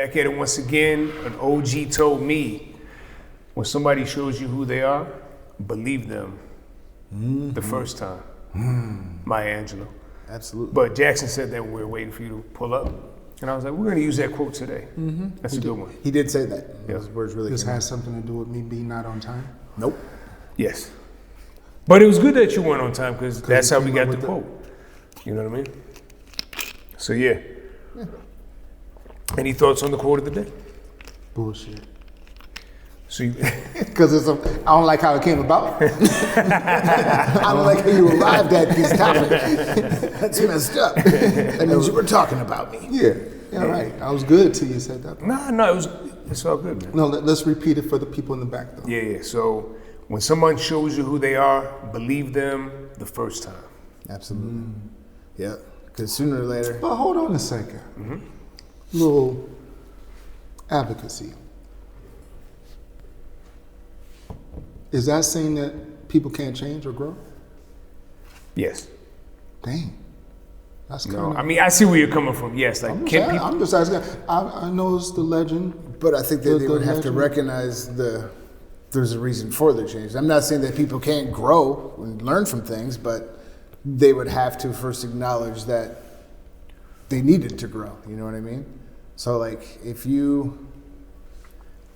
Back at it once again. An OG told me, when somebody shows you who they are, believe them the first time. Maya Angelou. Absolutely. But Jackson said that when we were waiting for you to pull up. And I was like, we're going to use that quote today. That's a good one. He did say that. Yeah. Those words really This came has out. something to do with me being not on time? Nope. Yes. But it was good that you weren't on time because that's you how we came got up the with quote. You know what I mean? So yeah. Any thoughts on the quote of the day? Bullshit. So you, Because I don't like how it came about. I don't like how you arrived at this topic. That's messed up. That means you were talking about me. Yeah, right. I was good till you said that. no, it's all good, man. No, let's repeat it for the people in the back, though. Yeah. So when someone shows you who they are, believe them the first time. Absolutely. Yeah. Because sooner or later. But hold on a second. Little advocacy. Is that saying that people can't change or grow? Yes. Dang. That's kind No, of... I mean, I see where you're coming from. Yes, like, can people... I'm just asking. I know it's the legend. But I think that they The would have to legend. recognize there's a reason for the change. I'm not saying that people can't grow and learn from things, but they would have to first acknowledge that they needed to grow. You know what I mean? So like if you,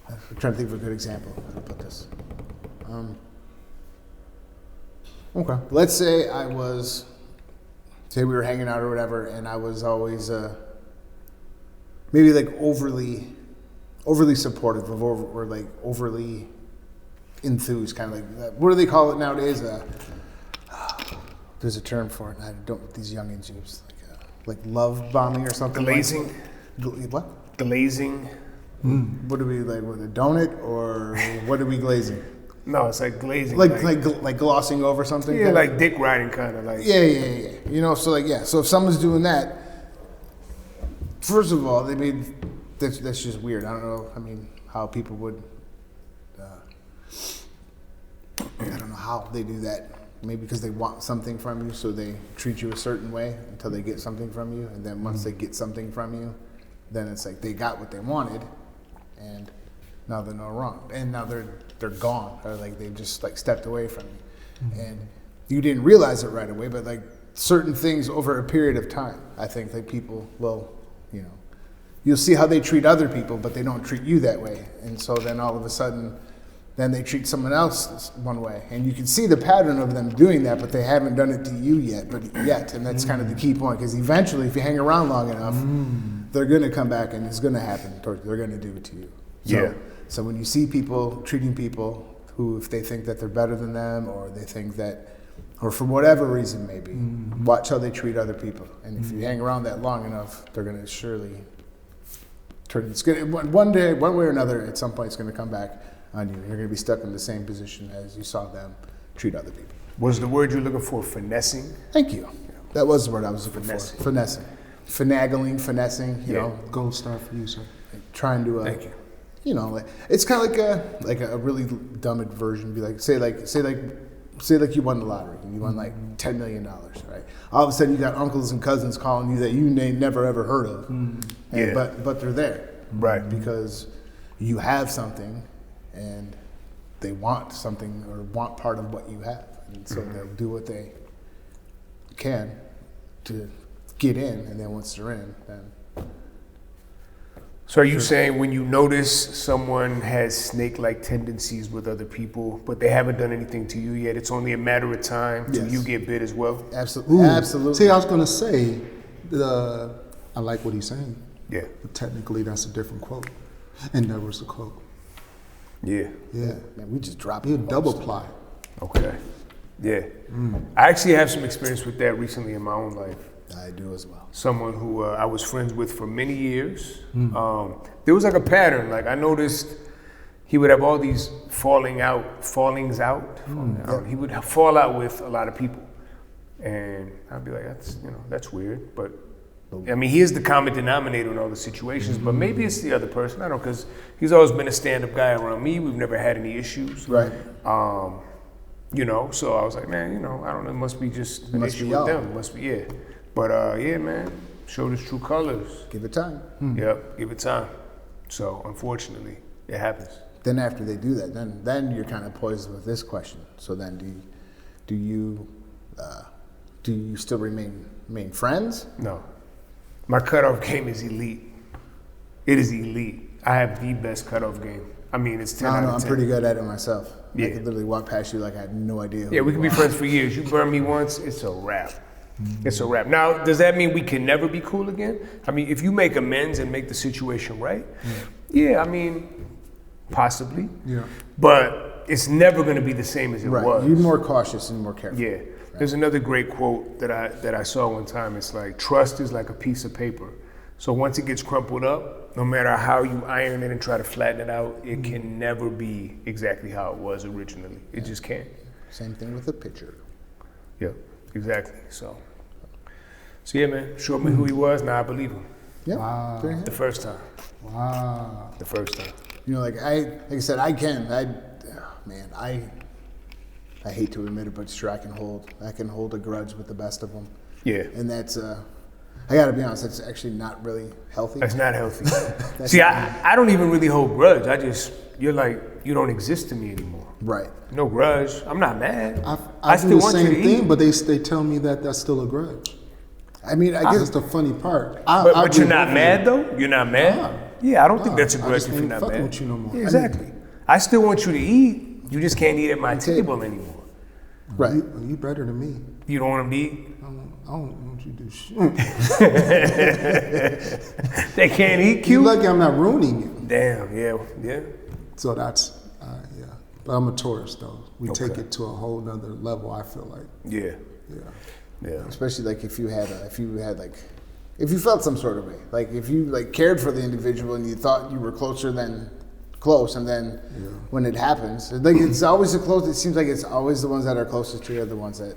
I'm trying to think of a good example. How to put this? Okay. Let's say say we were hanging out or whatever, and I was always maybe like overly supportive of or like overly enthused, kind of like that. What do they call it nowadays? There's a term for it. And I don't. These youngins use like love bombing or something. Glazing? Like, what? Glazing? What do we like? With a donut or what are we glazing? No, it's like glazing. Like glossing over something. yeah, like dick riding kind of like. Yeah. You know, so like so if someone's doing that, first of all, that's just weird. I don't know. I mean, how people would. I don't know how they do that. Maybe because they want something from you, so they treat you a certain way until they get something from you, and then once they get something from you, then it's like they got what they wanted, and now they're no wrong, and now they're gone, or like they just like stepped away from you, and you didn't realize it right away, but like certain things over a period of time, I think like people will, you know, you'll see how they treat other people, but they don't treat you that way, and so then all of a sudden. Then they treat someone else one way. And you can see the pattern of them doing that, but they haven't done it to you yet. And that's kind of the key point, because eventually, if you hang around long enough, they're going to come back and it's going to happen. They're going to do it to you. So when you see people treating people who, if they think that they're better than them, or they think that, or for whatever reason maybe, watch how they treat other people. And if you hang around that long enough, they're going to surely turn. It's going to, one day, one way or another, at some point, it's going to come back on you. You're going to be stuck in the same position as you saw them treat other people. Was the word you're looking for finessing? Thank you. That was the word I was looking for. Finessing. Finagling, finessing, you know. Gold star for you, sir. Trying to, Thank you. You know, like, it's kind of like a really dumb version. Be like, say like you won the lottery and you won like $10 million, right? All of a sudden you got uncles and cousins calling you that you never ever heard of, but they're there, Right. Because you have something. And they want something or want part of what you have. And so they'll do what they can to get in, and then once they're in, then... So are you saying when you notice someone has snake-like tendencies with other people, but they haven't done anything to you yet, it's only a matter of time till you get bit as well? Absolutely. Absolutely. See, I was going to say, I like what he's saying. Yeah. But technically, that's a different quote. And that was the quote. Yeah. Yeah. Man, we just dropped You it. double ply. Okay. Yeah. I actually have some experience with that recently in my own life. I do as well. Someone who I was friends with for many years. There was like a pattern. Like I noticed he would have all these fallings out. He would fall out with a lot of people. And I'd be like, that's weird. But I mean, he is the common denominator in all the situations, but maybe it's the other person. I don't know, because he's always been a stand-up guy around me. We've never had any issues. Right. So I was like, man, I don't know, it must be just an issue with them. Must be, yeah. But man, showed his true colors. Give it time. Yep, give it time. So unfortunately, it happens. Then after they do that, then you're kind of poised with this question. So then do you still remain friends? No. My cutoff game is elite. It is elite. I have the best cutoff game. I mean, it's 10 I don't know. out of I'm 10. pretty good at it myself. Yeah. I could literally walk past you like I had no idea. Yeah, we could be friends for years. You burn me once, it's a wrap. It's a wrap. Now, does that mean we can never be cool again? I mean, if you make amends and make the situation right, yeah, I mean, possibly. Yeah. But it's never going to be the same as it Right. was. You're more cautious and more careful. Yeah. There's another great quote that I saw one time. It's like, trust is like a piece of paper. So once it gets crumpled up, no matter how you iron it and try to flatten it out, it can never be exactly how it was originally. It just can't. Same thing with a picture. Yeah, exactly. So yeah, man, showed me who he was. Now I believe him. Yeah. Wow. Very The first time. Wow. The first time. You know, like I said, I hate to admit it, but sure, I can hold a grudge with the best of them. Yeah. And that's, I gotta be honest, that's actually not really healthy. That's not healthy. See, I don't even really hold grudge. You're like, you don't exist to me anymore. Right. No grudge. I'm not mad. I still do the want you same to thing, eat. but they tell me that that's still a grudge. I mean, I guess That's the funny part. But you're not mad though? You're not mad? Nah. Yeah, I don't think Nah, that's a I grudge just if you're ain't not fucking mad. with you no more. Yeah, exactly. I still want you to eat. You just can't eat at my table anymore. right. You better than me. You don't want him to eat? I don't want you to do shit. They can't eat You Q? lucky I'm not ruining you. Damn, yeah. So that's, yeah. But I'm a tourist though. We take Okay. it to a whole nother level, I feel like. Yeah, Yeah. yeah. Especially like if you felt some sort of way, like if you like cared for the individual and you thought you were closer than close, and then when it happens, like it's always the close. It seems like it's always the ones that are closest to you are the ones that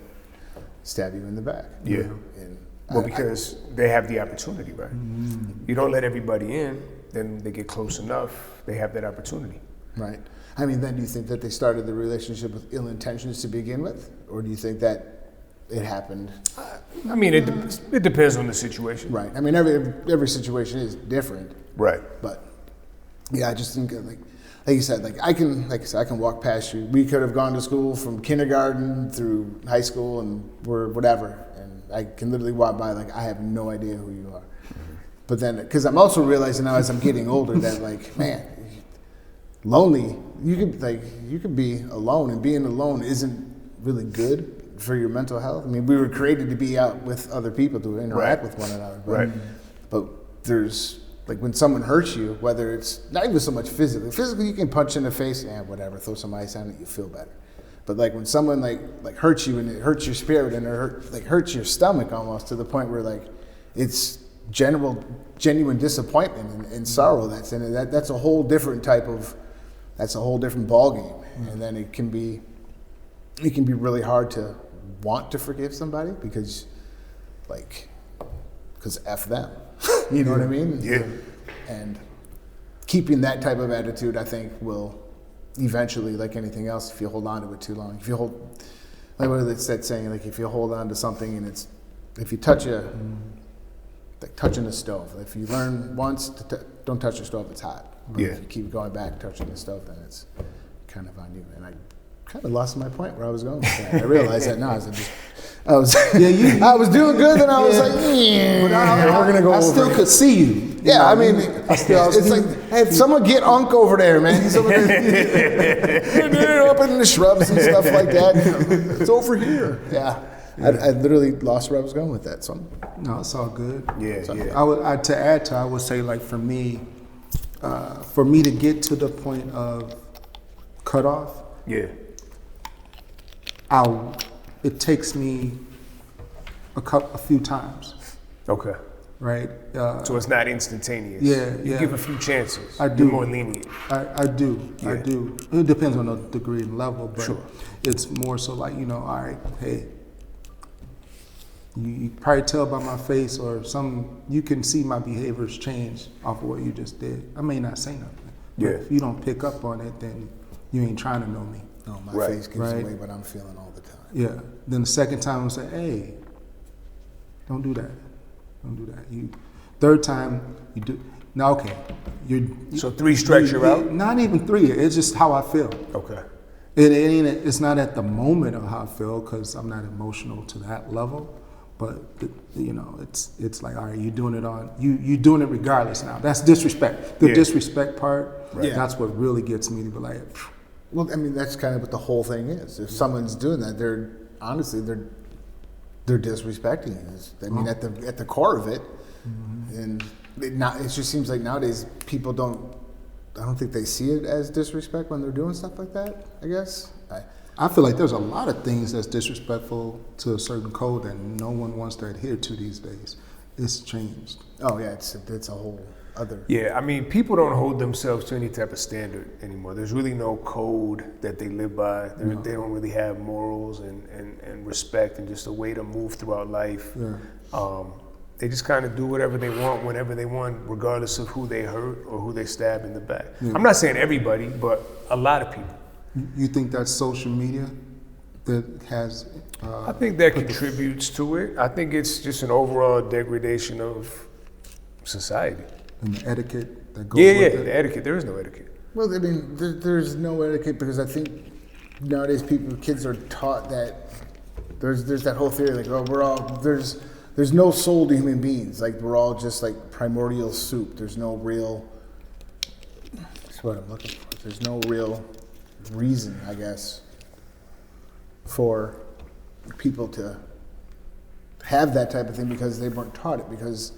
stab you in the back. Yeah. And Well, because they have the opportunity, right? You don't let everybody in, then they get close enough, they have that opportunity. right. I mean, then do you think that they started the relationship with ill intentions to begin with, or do you think that it happened? I mean, it depends on the situation. Right. I mean, every situation is different. Right. But yeah, I just think like you said, I can walk past you. We could have gone to school from kindergarten through high school and we're whatever, and I can literally walk by like I have no idea who you are. But then, because I'm also realizing now as I'm getting older that like, man, lonely. You could be alone, and being alone isn't really good for your mental health. I mean, we were created to be out with other people to interact with one another. But, Right. But there's like when someone hurts you, whether it's not even so much physically. Physically, you can punch in the face, whatever, throw some ice on it, you feel better. But like when someone like hurts you and it hurts your spirit and it hurts your stomach almost to the point where like it's genuine disappointment and sorrow that's in it. That's a whole different ball game. And then it can be really hard to want to forgive somebody because F them. You know what I mean? Yeah. And keeping that type of attitude, I think, will eventually, like anything else, if you hold on to it too long, if you hold, like what is that saying, like if you hold on to something and if you touch like touching the stove, if you learn once, don't touch the stove, it's hot. But Yeah. if you keep going back, touching the stove, then it's kind of on you. And I kind of lost my point where I was going with that. I realized that now. I was doing good, and I was like, we're gonna go I over still it. could see you. Yeah, I mean, it's like, hey, someone get Unc over there, man. Someone up in the shrubs and stuff like that. It's over here. Yeah, I literally lost where I was going with that. So No, it's all good. Yeah, yeah. I would say like for me to get to the point of cutoff, Yeah. it takes me a few times, Okay. right? So it's not instantaneous. Yeah, You yeah. give a few chances. I do. You're more lenient. I do. It depends on the degree and level, but Sure. it's more so like, all right, hey, you probably tell by my face or you can see my behaviors change off of what you just did. I may not say nothing. But Yeah. if you don't pick up on it, then you ain't trying to know me. no, my Right. face gives Right. away what I'm feeling all the time. Yeah. Then the second time I say, hey, don't do that. Don't do that. Third time you do. Now, okay, So 3 strikes you're out? Not even 3. It's just how I feel. Okay. It's not at the moment of how I feel because I'm not emotional to that level. But you know, it's like, all right, you doing it regardless now. That's disrespect. The disrespect part, Right. that's what really gets me to be like, Well, I mean, that's kind of what the whole thing is. If someone's doing that, they're disrespecting you. I mean, at the core of it, and it just seems like nowadays people don't. I don't think they see it as disrespect when they're doing stuff like that. I guess. I feel like there's a lot of things that's disrespectful to a certain code that no one wants to adhere to these days. It's changed. Oh yeah, it's a whole other. Yeah, I mean, people don't hold themselves to any type of standard anymore. There's really no code that they live by. They don't really have morals and respect and just a way to move throughout life. Yeah. They just kind of do whatever they want, whenever they want, regardless of who they hurt or who they stab in the back. Yeah. I'm not saying everybody, but a lot of people. You think that's social media that has? I think that contributes to it. I think it's just an overall degradation of society. And the etiquette that goes Yeah, with it? the etiquette. There is no etiquette. Well, I mean, there's no etiquette because I think nowadays kids are taught that there's that whole theory like, oh, there's no soul to human beings. Like we're all just like primordial soup. There's no real. That's what I'm looking for. There's no real reason, I guess, for people to have that type of thing because they weren't taught it because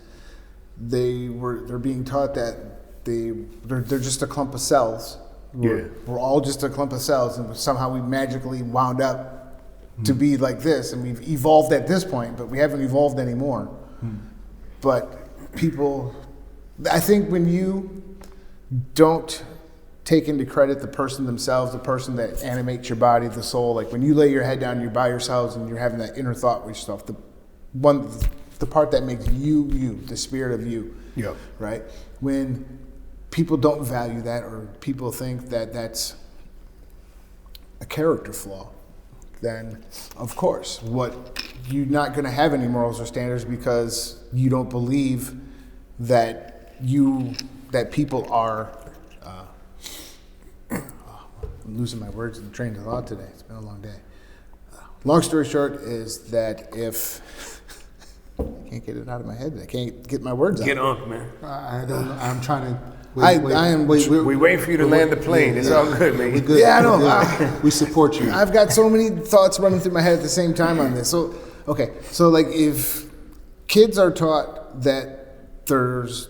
they're being taught that they're just a clump of cells. We're all just a clump of cells, and somehow we magically wound up to be like this, and we've evolved at this point, but we haven't evolved anymore. But people, I think when you don't take into credit the person themselves, the person that animates your body, the soul, like when you lay your head down, you're by yourselves and you're having that inner thought with yourself, the part that makes you, the spirit of you, right? When people don't value that or people think that that's a character flaw, then of course, you're not going to have any morals or standards because you don't believe that people are. I'm losing my words in the train of thought today. It's been a long day. Long story short is that if I can't get it out of my head, I can't get my words out. Get on, man. I don't know. I'm trying to. We wait for you to land the plane. It's all good, man. We're good. Yeah, I know. We support you. I've got so many thoughts running through my head at the same time on this. So, okay. So, like, if kids are taught that there's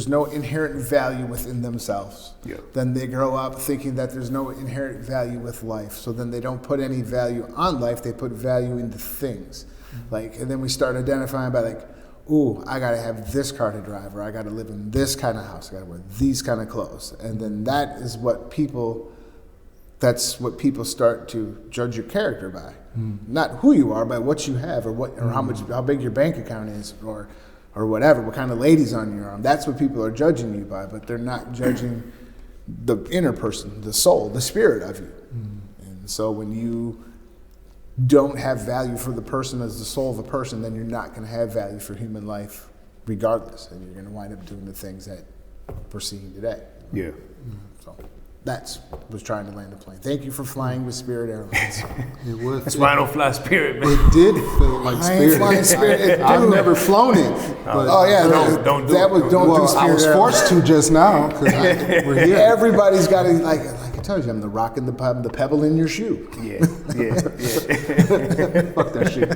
no inherent value within themselves, then they grow up thinking that there's no inherent value with life. So then they don't put any value on life. They put value into things. Like, and then we start identifying by like, ooh, I gotta have this car to drive, or I gotta live in this kind of house, I gotta wear these kind of clothes. And then that's what people start to judge your character by. Not who you are, but what you have, or how big your bank account is, or whatever, what kind of lady's on your arm. That's what people are judging you by, but they're not judging the inner person, the soul, the spirit of you. And so when you don't have value for the person as the soul of a person, then you're not going to have value for human life regardless, and you're going to wind up doing the things that we're seeing today. Yeah. So was trying to land the plane. Thank you for flying with Spirit Airlines. It was. That's why I don't fly Spirit, man. It did feel like I ain't flying Spirit. I've never flown it. But Oh yeah, Don't do that it. was don't well, do Spirit I was Airlines. forced to just now because we're here. Everybody's got to like I told you, I'm the rock in the pub, the pebble in your shoe. Yeah. Fuck that shit.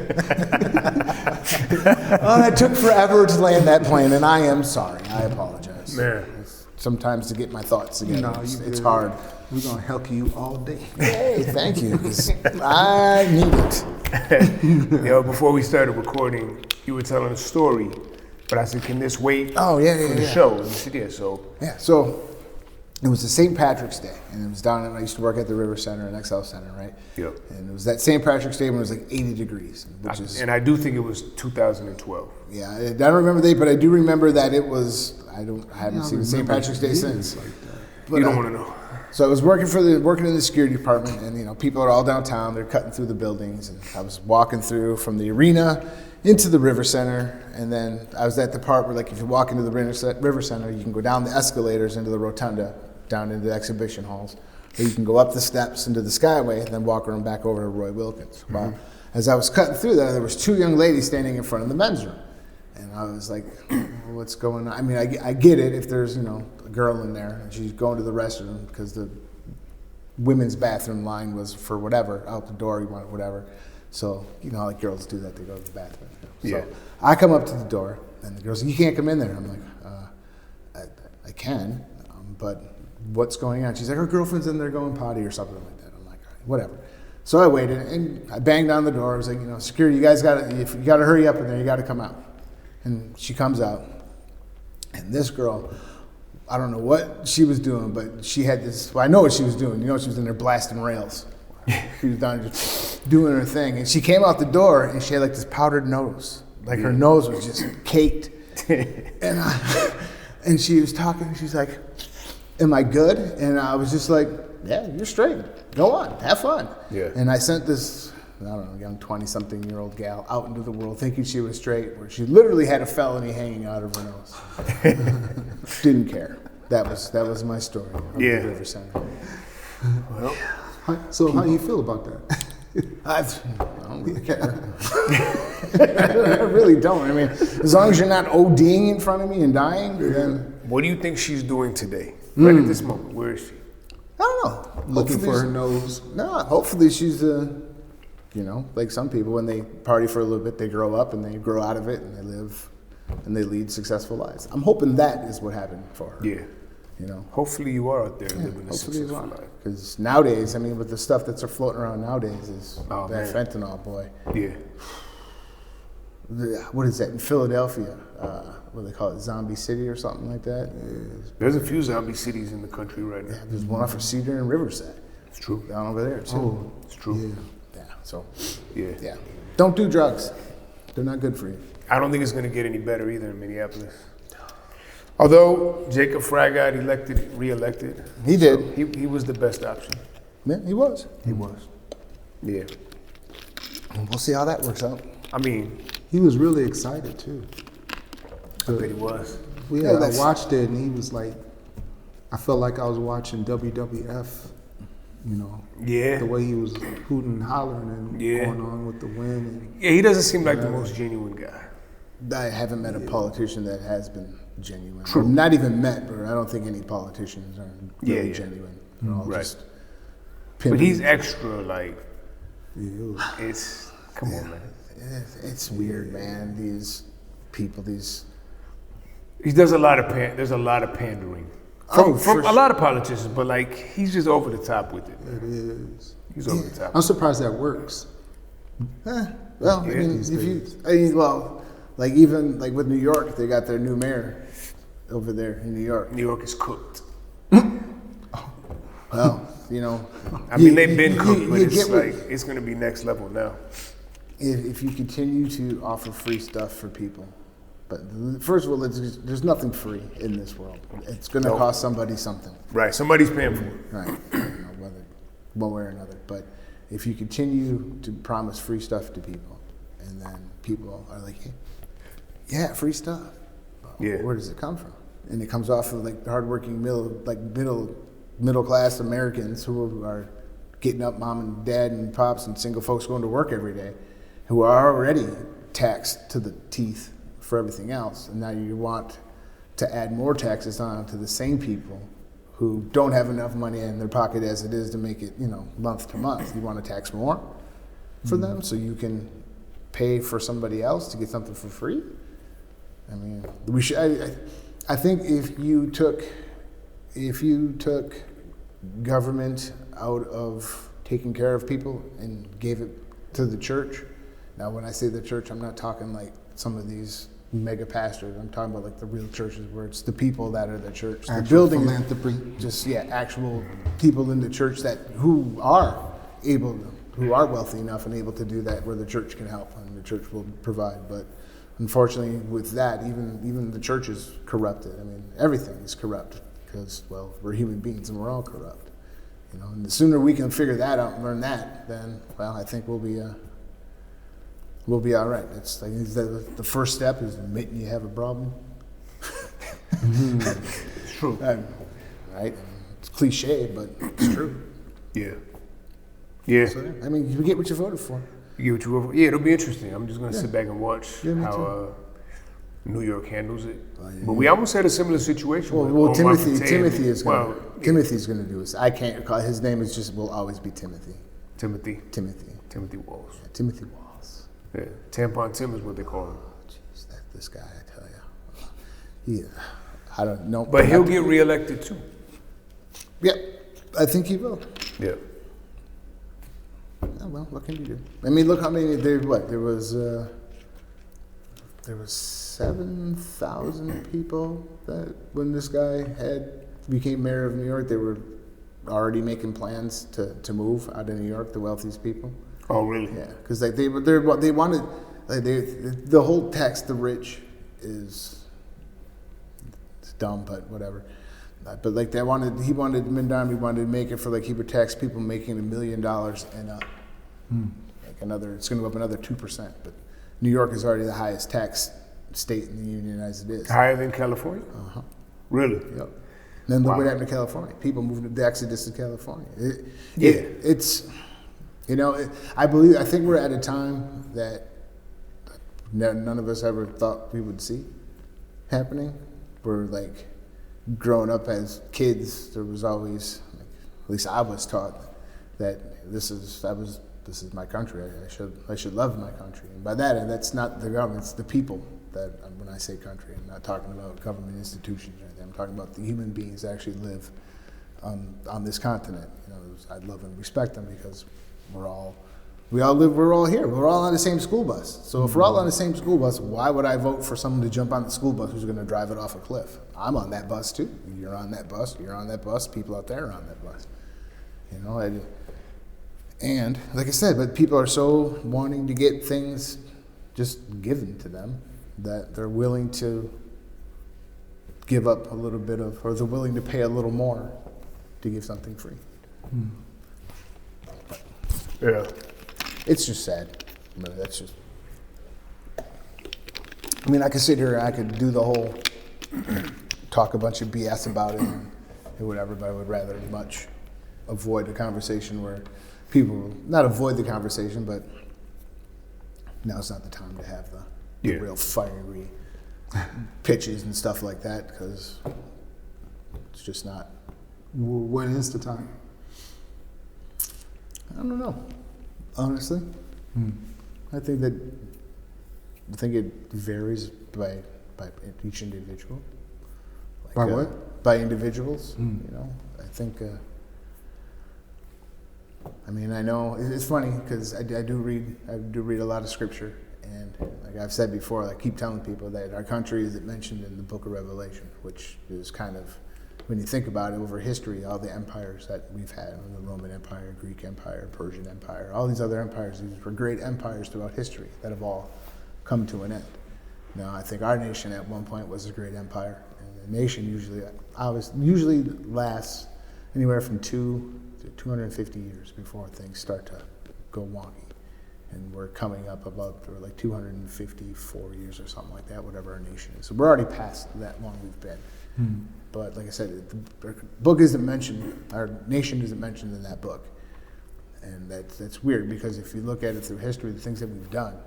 Oh, that took forever to land that plane, and I am sorry. I apologize. Man. Sometimes to get my thoughts together, No, it's good. hard. We're gonna help you all day. Hey, thank you, 'cause I need it. Before we started recording, you were telling a story, but I said, can this wait Oh, yeah, for the yeah. show? And you said, yeah, so. Yeah, so it was the St. Patrick's Day, and it was down at, I used to work at the River Center and XL Center, right? Yep. And it was that St. Patrick's Day when it was like 80 degrees, which is, And I do think it was 2012. yeah, I don't remember the date, but I do remember that it was, I haven't seen St. Patrick's Day since. But, You don't want to know. So I was working in the security department, and people are all downtown. They're cutting through the buildings, and I was walking through from the arena, into the River Center, and then I was at the part where, like, if you walk into the River Center, you can go down the escalators into the rotunda, down into the exhibition halls, or you can go up the steps into the Skyway, and then walk around back over to Roy Wilkins. Well, as I was cutting through there was 2 young ladies standing in front of the men's room, and I was like, what's going on? I mean, I get it if there's, you know, a girl in there, and she's going to the restroom because the women's bathroom line was for whatever, out the door, you want whatever. So, you know, like girls do that, they go to the bathroom. So Yeah. I come up to the door, and the girl's like, you can't come in there. I'm like, I can, but what's going on? She's like, her girlfriend's in there going potty or something like that. I'm like, all right, whatever. So I waited, and I banged on the door. I was like, you know, security, you guys if you gotta hurry up in there, you gotta come out. And she comes out, and this girl, I don't know what she was doing, but she had this, well, I know what she was doing. You know, she was in there blasting rails. She was down just doing her thing. And she came out the door, and she had like this powdered nose. Like her nose was just caked. And she was talking, she's like, am I good? And I was just like, yeah, you're straight. Go on, have fun. Yeah. And I sent this, I don't know, young 20-something-year-old gal out into the world thinking she was straight, where she literally had a felony hanging out of her nose. Didn't care. That was my story of the River Center. Well, So how do you feel about that? I don't really care. I really don't. I mean, as long as you're not ODing in front of me and dying, then what do you think she's doing today? Right at this moment, where is she? I don't know. Looking for her Hopefully nose. No, hopefully she's you know, like some people, when they party for a little bit, they grow up and they grow out of it and they live and they lead successful lives. I'm hoping that is what happened for her. Yeah. You know, Hopefully you are out there living a hopefully you successful are. life. Because nowadays, I mean, with the stuff that's floating around nowadays is Oh, that man. fentanyl, boy. Yeah. What is that in Philadelphia? What do they call it? Zombie City or something like that? There's a few zombie cities in the country right now. There's one off of Cedar and Riverside It's true. down over there too. Oh, It's true. Yeah. So, Yeah. yeah. Don't do drugs. They're not good for you. I don't think it's going to get any better either in Minneapolis. Although Jacob Frey got re-elected. He did. He was the best option. Yeah, he was. He was. Yeah. We'll see how that works out. I mean, He was really excited too. I bet he was. Yeah, I that's- watched it and he was like, I felt like I was watching WWF. You know, Yeah. the way he was hooting and hollering and Yeah. going on with the win. And Yeah, he doesn't seem like the most genuine guy. I haven't met a politician that has been genuine. True. Not even met, but I don't think any politicians are really Yeah. genuine. They're all Right. just But pimping. he's extra, like, yeah, it was, it's, come on, man. It's weird, man. These people, these. He does a lot of there's a lot of pandering. Oh, From for a lot of politicians, but like, he's just over the top with it. it is. He's over the top. I'm surprised that works. Well, Yeah, I mean, these if you, days. well, like even like with New York, they got their new mayor over there in New York. New York is cooked. Well, you know, I mean, they've been you- cooked, you but it's get what- like, it's going to be next level now. if you continue to offer free stuff for people, but first of all, there's nothing free in this world. It's going to No. cost somebody something, Right, somebody's paying for it. right? You know, whether one way or another. But if you continue to promise free stuff to people, and then people are like, hey, yeah, free stuff. Well, Yeah. where does it come from? And it comes off of like the hardworking middle class Americans who are getting up, mom and dad and pops and single folks going to work every day, who are already taxed to the teeth for everything else, and now you want to add more taxes on to the same people who don't have enough money in their pocket as it is to make it, you know, month to month. You want to tax more for them so you can pay for somebody else to get something for free? I mean, we should. I think if you took government out of taking care of people and gave it to the church. Now, when I say the church, I'm not talking like some of these mega pastors. I'm talking about like the real churches where it's the people that are the church. The Actual building, philanthropy. just actual people in the church who are wealthy enough and able to do that, where the church can help and the church will provide. But unfortunately, with that, even the church is corrupted. I mean, everything is corrupt because, well, we're human beings and we're all corrupt. You know, and the sooner we can figure that out and learn that, then, well, I think we'll we'll be all right. It's like the first step is admitting you have a problem. It's true. Right? It's cliche, but it's true. Yeah. Yeah. So, I mean, you get what you voted for. You get what you vote for. Yeah, it'll be interesting. I'm just gonna sit back and watch Yeah, me how New York handles it. yeah. But we almost had a similar situation. with Well, Omar Timothy's Fattah. Timothy's going to do it. I can't call his name is just will always be Timothy. Timothy Yeah, Walls. Timothy Walls. Yeah, Tampon Tim is what they call him. Jeez, this guy, I tell you, I don't know. But he'll get reelected too. Yeah, I think he will. Yeah. Oh, well, what can you do? I mean, look how many there was 7,000 people that when this guy became mayor of New York, they were already making plans to move out of New York, the wealthiest people. Oh, really? Yeah, because like they wanted the whole tax the rich is it's dumb, but whatever. But like he wanted to make it for like he would tax people making $1 million and up. It's going to go up another 2%. But New York is already the highest tax state in the union as it is. Higher than California? Uh-huh. Really? Yep. Then look Wow. what happened to California. People moved the exodus to California. Yeah. I think we're at a time that none of us ever thought we would see happening. We're like growing up as kids, there was always, at least I was taught that this is my country. I should love my country. And by that's not the government, it's the people. That when I say country, I'm not talking about government institutions or anything. I'm talking about the human beings that actually live on this continent. I love and respect them because we're all here. We're all on the same school bus. So if we're all on the same school bus, why would I vote for someone to jump on the school bus who's going to drive it off a cliff? I'm on that bus too. You're on that bus. You're on that bus. People out there are on that bus. And like I said, but people are so wanting to get things just given to them that they're willing to give up a little bit of, or they're willing to pay a little more to give something free. Yeah. It's just sad. That's just. I mean, I could sit here and I could do the whole talk a bunch of BS about it and whatever, but I would rather much avoid a conversation where people not avoid the conversation, but now's not the time to have the real fiery pitches and stuff like that because it's just not. When is the time? I don't know, honestly. I think it varies by each individual. By what? By individuals. I think. I mean, I know it's funny because I do read a lot of scripture, and like I've said before, I keep telling people that our country is mentioned in the Book of Revelation, which is kind of, when you think about it over history, all the empires that we've had, the Roman Empire, Greek Empire, Persian Empire, all these other empires, these were great empires throughout history that have all come to an end. Now, I think our nation at one point was a great empire, and the nation usually lasts anywhere from 250 years before things start to go wonky. And we're coming up for like 254 years or something like that, whatever our nation is. So we're already past that long we've been. But like I said, the book isn't mentioned, our nation isn't mentioned in that book. And that's weird because if you look at it through history, the things that we've done,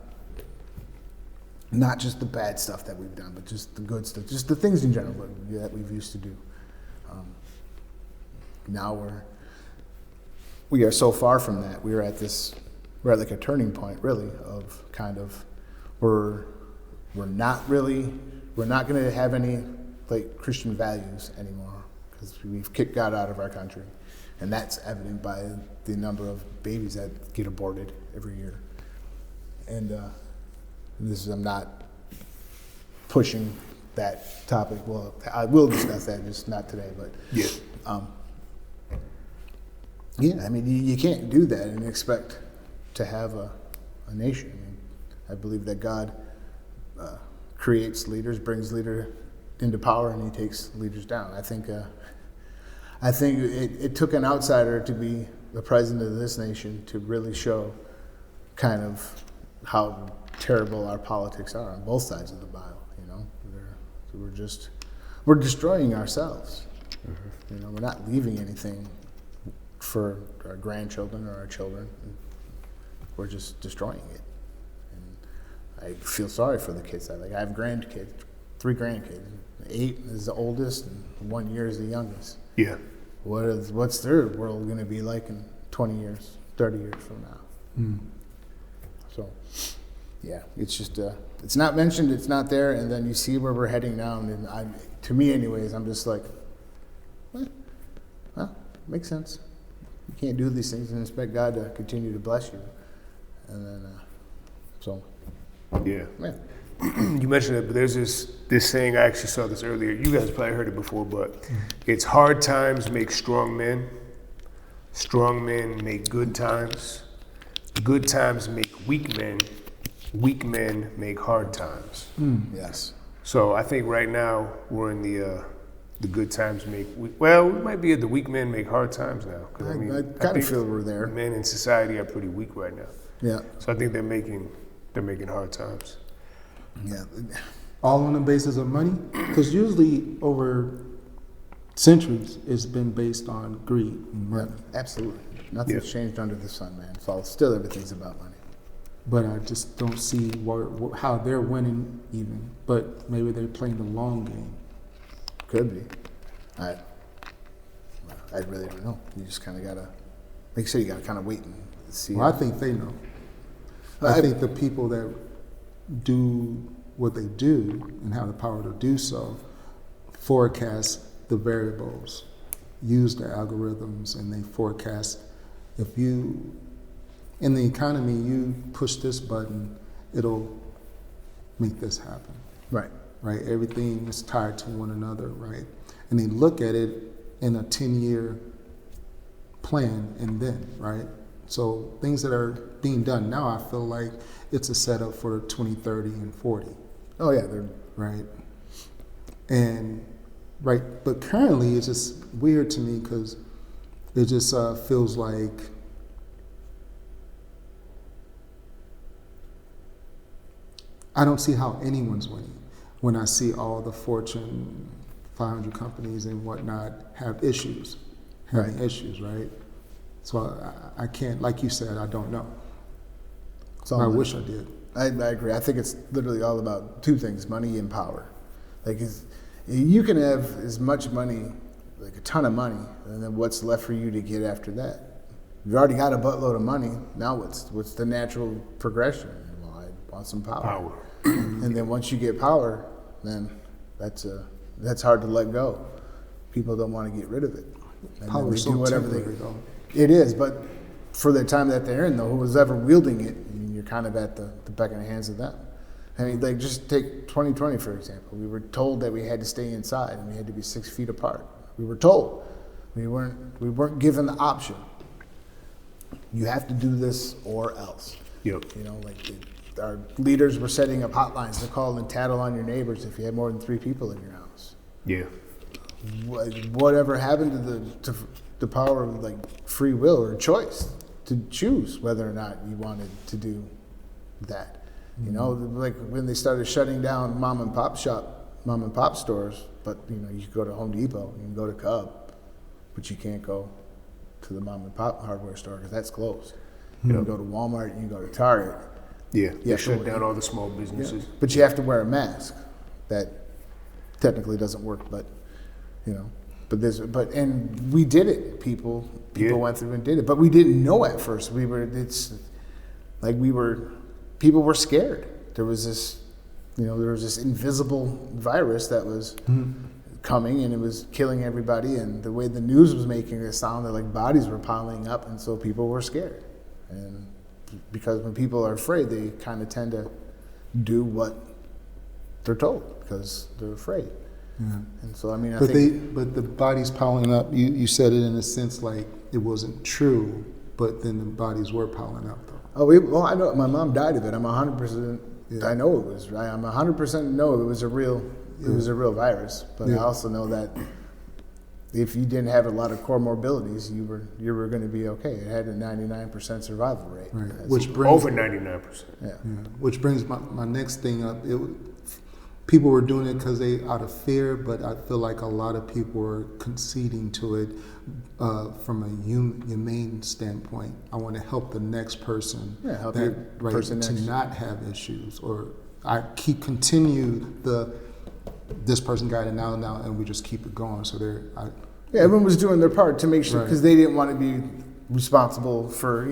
not just the bad stuff that we've done, but just the good stuff, just the things in general that we've used to do. Now we are so far from that. We're at like a turning point, really, of kind of we're not going to have any like Christian values anymore because we've kicked God out of our country, and that's evident by the number of babies that get aborted every year. And I'm not pushing that topic. Well, I will discuss that, just not today. But Yeah. Yeah, I mean, you can't do that and expect to have a nation. I mean, I believe that God creates leaders, brings leader into power, and he takes leaders down. I think it took an outsider to be the president of this nation to really show kind of how terrible our politics are on both sides of the aisle. You know, we're destroying ourselves. You know, we're not leaving anything for our grandchildren or our children. We're just destroying it. And I feel sorry for the kids. I have grandkids, 3 grandkids. 8 is the oldest, and 1 year is the youngest. Yeah. What's their world going to be like in 20 years, 30 years from now? So, yeah, it's just it's not mentioned, it's not there, and then you see where we're heading now, and to me, anyways, I'm just like, well, makes sense. You can't do these things and expect God to continue to bless you, and then Yeah. yeah. You mentioned it, but there's this saying, I actually saw this earlier. You guys probably heard it before, but it's hard times make strong men. Strong men make good times. Good times make weak men. Weak men make hard times. Yes. So I think right now we're in the good times make, we might be at the weak men make hard times now. 'Cause I kind think of feel we're there. Men in society are pretty weak right now. Yeah. So I think they're making hard times. Yeah. All on the basis of money? Because usually over centuries, it's been based on greed and Yeah, money. absolutely. Nothing's changed under the sun, man. It's all still everything's about money. But I just don't see how they're winning even. But maybe they're playing the long game. Could be. I really don't know. You just kind of gotta, like you said, you gotta kind of wait and see. Well, I think they know. I think the people that do what they do and have the power to do so forecast the variables, use the algorithms, and they forecast if you, in the economy, you push this button, it'll make this happen. Right. Right? Everything is tied to one another, right? And they look at it in a 10-year plan and then, right? So things that are being done now, I feel like it's a setup for 2030 and 40, Oh yeah, they're right? And, right, but currently it's just weird to me because it just feels like I don't see how anyone's winning when I see all the Fortune 500 companies and whatnot have issues, having issues, right? So I can't, like you said, I don't know. it's all I money. wish I did. I agree. I think it's literally all about 2 things: money and power. Like, you can have as much money, like a ton of money, and then what's left for you to get after that? You already got a buttload of money. Now what's the natural progression? Well, I want some power. And then once you get power, then that's hard to let go. People don't want to get rid of it. And Power then is they so do whatever temporary, though. It is, but for the time that they're in, though, who was ever wielding it, I mean, you're kind of at the beck and hands of them. I mean, like, just take 2020, for example. We were told that we had to stay inside and we had to be 6 feet apart. We were told. We weren't given the option. You have to do this or else. Yep. You know, like, our leaders were setting up hotlines to call and tattle on your neighbors if you had more than 3 people in your house. Yeah. Whatever happened to the power of, like, free will or choice to choose whether or not you wanted to do that? You know, like when they started shutting down mom and pop stores, but you know, you can go to Home Depot, you can go to Cub, but you can't go to the mom and pop hardware store because that's closed. You can go to Walmart, you can go to Target. Yeah. They Yeah, shut so- down all the small businesses. But you have to wear a mask. That technically doesn't work, but you know, and we did it. People Yeah. went through and did it, but we didn't know at first. People were scared. There was this invisible virus that was coming, and it was killing everybody. And the way the news was making it sound that like bodies were piling up, and so people were scared. And because when people are afraid, they kind of tend to do what they're told because they're afraid. Yeah. And so, I mean, But the bodies piling up, you said it in a sense like it wasn't true, but then the bodies were piling up though. well, I know my mom died of it. I'm 100%. Yeah. I know it was right. I'm 100% know it was a real. It was a real virus. But I Yeah. also know that if you didn't have a lot of comorbidities, you were going to be okay. It had a 99% survival rate. Right. That's- Which brings Over 99%. yeah. Yeah, which brings my next thing up. People were doing it because they out of fear, but I feel like a lot of people were conceding to it from a humane standpoint. I want to help the next person, Yeah, help your person to next. not have issues, or continue this person got it now, and we just keep it going. So Yeah, everyone was doing their part to make sure, Right. because they didn't want to be responsible for,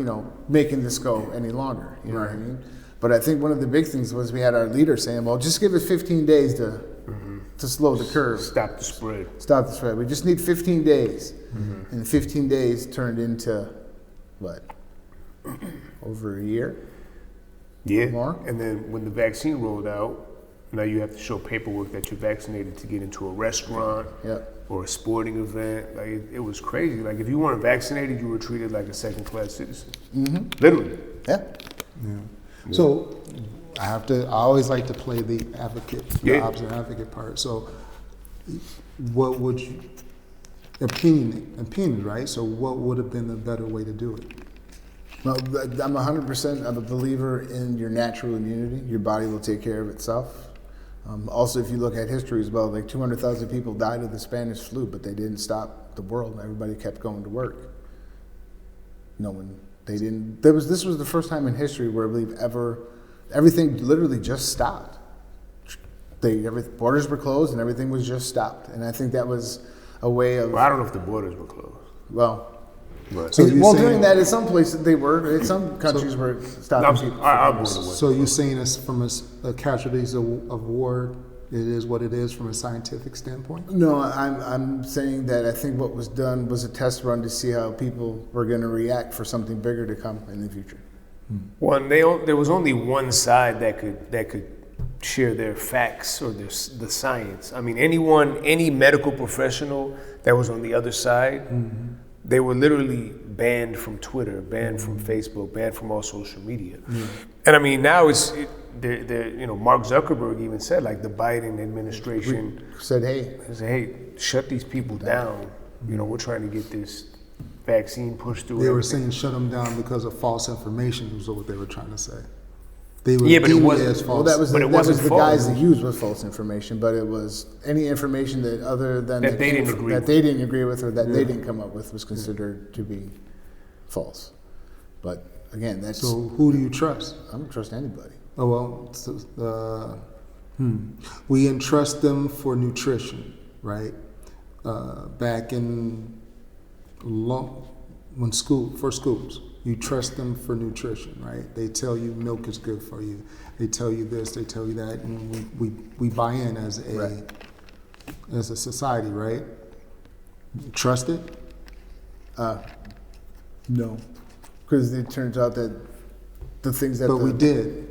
making this go any longer. You know what I mean? But I think one of the big things was we had our leader saying, well, just give it 15 days to slow the curve. Stop the spread. Stop the spread. We just need 15 days. And 15 days turned into, what, over a year? Yeah. More? And then when the vaccine rolled out, now you have to show paperwork that you're vaccinated to get into a restaurant Yep. or a sporting event. Like it was crazy. Like if you weren't vaccinated, you were treated like a second-class citizen. Literally. Yeah. Yeah. So I always like to play the advocate, the Yeah. opposite advocate part. So what would you, opinion, right? So what would have been the better way to do it? Well, I'm 100% a believer in your natural immunity. Your body will take care of itself. Also, if you look at history as well, like 200,000 people died of the Spanish flu, but they didn't stop the world. Everybody kept going to work. They didn't. This was the first time in history where I believe everything literally just stopped. Borders were closed and everything was just stopped. And I think that was a way of, Well, I don't know if the borders were closed. well, But So you're saying- doing that in some places they were. In some countries were stopping people. our border was. So you're saying it's from a casualties of war, it is what it is from a scientific standpoint? No, I'm saying that I think what was done was a test run to see how people were going to react for something bigger to come in the future. One, there was only one side that could share their facts or the science. I mean, any medical professional that was on the other side, they were literally banned from Twitter, banned from Facebook, banned from all social media. And I mean, now Mark Zuckerberg even said, like, the Biden administration Said, hey, hey, shut these people down. We're trying to get this vaccine pushed through. They were everything. saying shut them down because of false information was what they were trying to say. They were Yeah, but it deeming wasn't- as false. well, that was But it the wasn't guys false. that used was false information, but it was any information that other than That they came didn't from- agree that with. they didn't agree with or that they didn't come up with was considered to be false. But again, that's So who do you trust? I don't trust anybody. Oh, well, we entrust them for nutrition, right? Back in for schools, you trust them for nutrition, right? They tell you milk is good for you. They tell you this, they tell you that, and we buy in as a society, right? Trust it? No, because it turns out that the things that But we did.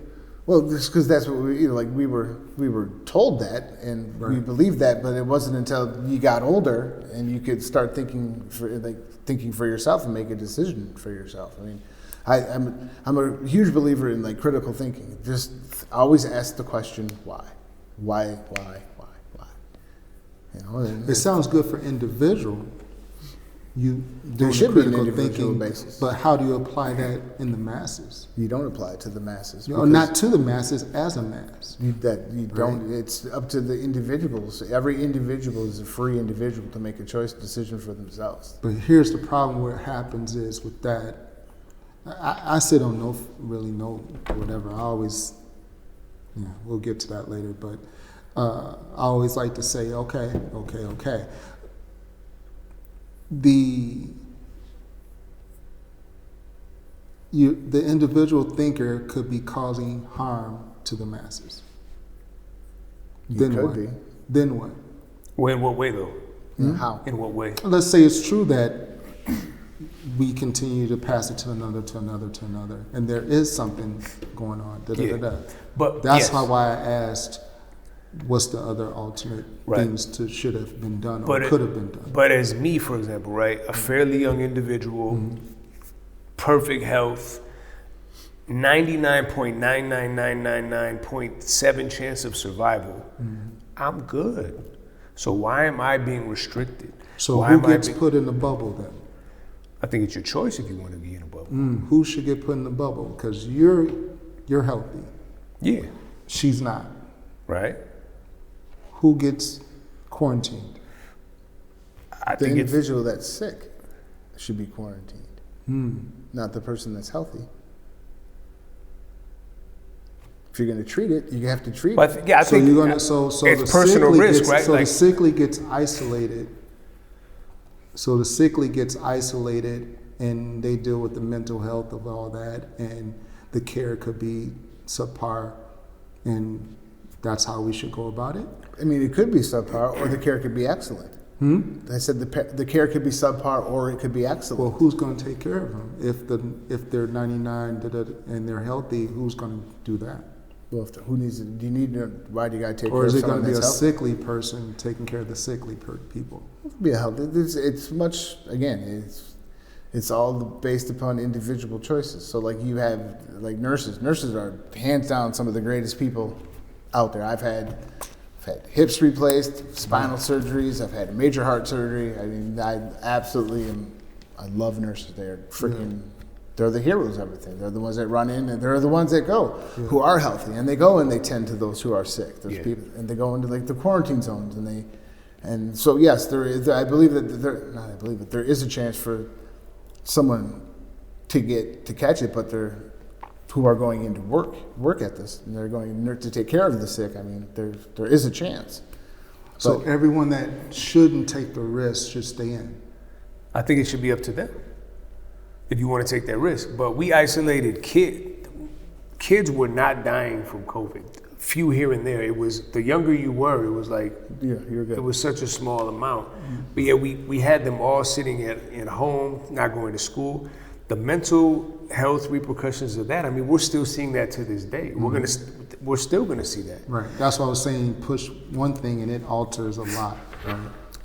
Well, just because that's what we were told that and we Right. believed that, but it wasn't until you got older and you could start thinking for yourself and make a decision for yourself. I mean, I'm a huge believer in like critical thinking. Just always ask the question why. It sounds good for individual. You doing should be an critical individual thinking, basis. but how do you apply that in the masses? You don't apply it to the masses. Or because not to the masses, as a mass. you don't. It's up to the individuals. Every individual is a free individual to make a decision for themselves. But here's the problem where it happens is with that. I still don't really know whatever. I always, we'll get to that later. But I always like to say, okay. The individual thinker could be causing harm to the masses. Then could what? be. Then what? Well, in what way, though? How? In what way? Let's say it's true that we continue to pass it to another, and there is something going on. Yeah. But That's yes. why I asked, what's the other alternate Right. things should have been done or But could have been done? But as me, for example, right, a fairly young individual, perfect health, 99.99999.7 chance of survival, I'm good. So why am I being restricted? So Why who am I gets put in the bubble then? I think it's your choice if you want to be in a bubble. Who should get put in the bubble? Because you're healthy. Yeah, She's not. right? Who gets quarantined? I The think it's individual that's sick should be quarantined, not the person that's healthy. If you're going to treat it, you have to treat but it. yeah, I So think you're gonna so it's the personal sickly risk, gets, right? So Like- the sickly gets isolated. So the sickly gets isolated, and they deal with the mental health of all that, and the care could be subpar, and that's how we should go about it. I mean, it could be subpar, or the care could be excellent. I said the care could be subpar, or it could be excellent. Well, who's going to take care of them if they're 99 and they're healthy? Who's going to do that? Well, who needs it? Do you need to? Why do you got to take Or care is of it going someone to be a that's healthy? sickly person taking care of the sickly people? Be a healthy. It's much again. It's all based upon individual choices. So like you have like nurses. Nurses are hands down some of the greatest people out there. I've had hips replaced, spinal surgeries. I've had major heart surgery. I mean, I absolutely am. I love nurses. They're freaking. They're the heroes of everything. They're the ones that run in, and they're the ones that go, who are healthy, and they go and they tend to those who are sick. Those people, and they go into like the quarantine zones, and so yes, there is. I believe that there is a chance for someone to catch it, but they're who are going into work at this, and they're going to take care of the sick. I mean, there is a chance. So everyone that shouldn't take the risk should stay in. I think it should be up to them if you want to take that risk. But we isolated kids were not dying from COVID. Few here and there. It was the younger you were, it was like Yeah, you're good. it was such a small amount. But yeah, we had them all sitting at home, not going to school. The mental health repercussions of that. I mean, we're still seeing that to this day. We're still gonna see that. Right. That's why I was saying push one thing and it alters a lot. Right.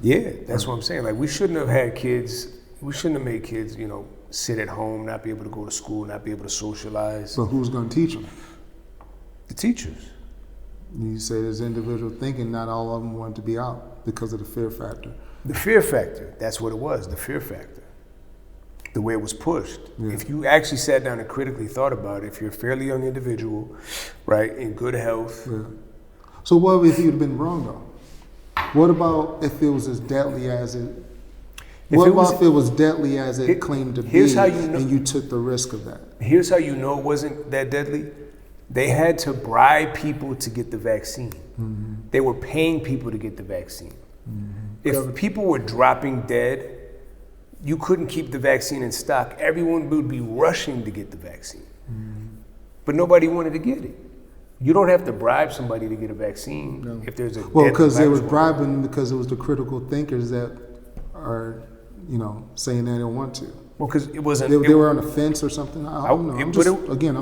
Yeah, that's what I'm saying. Like we shouldn't have had kids. We shouldn't have made kids, sit at home, not be able to go to school, not be able to socialize. So who's going to teach them? The teachers. You say there's individual thinking. Not all of them want to be out because of the fear factor. The fear factor. That's what it was. The fear factor. The way it was pushed. Yeah. If you actually sat down and critically thought about it, if you're a fairly young individual, right, in good health. Yeah. So what if you'd been wrong though? What about if it was as deadly as it? What about if it was deadly as it claimed to be, here's how you know- and you took the risk of that? Here's how you know it wasn't that deadly. They had to bribe people to get the vaccine. They were paying people to get the vaccine. If people were dropping dead, you couldn't keep the vaccine in stock. Everyone would be rushing to get the vaccine. But nobody wanted to get it. You don't have to bribe somebody to get a vaccine if there's a Well, deadly because they virus were going on. bribing because it was the critical thinkers that are, saying they don't want to. Well, because it wasn't. They were on the fence or something. I don't know. I'm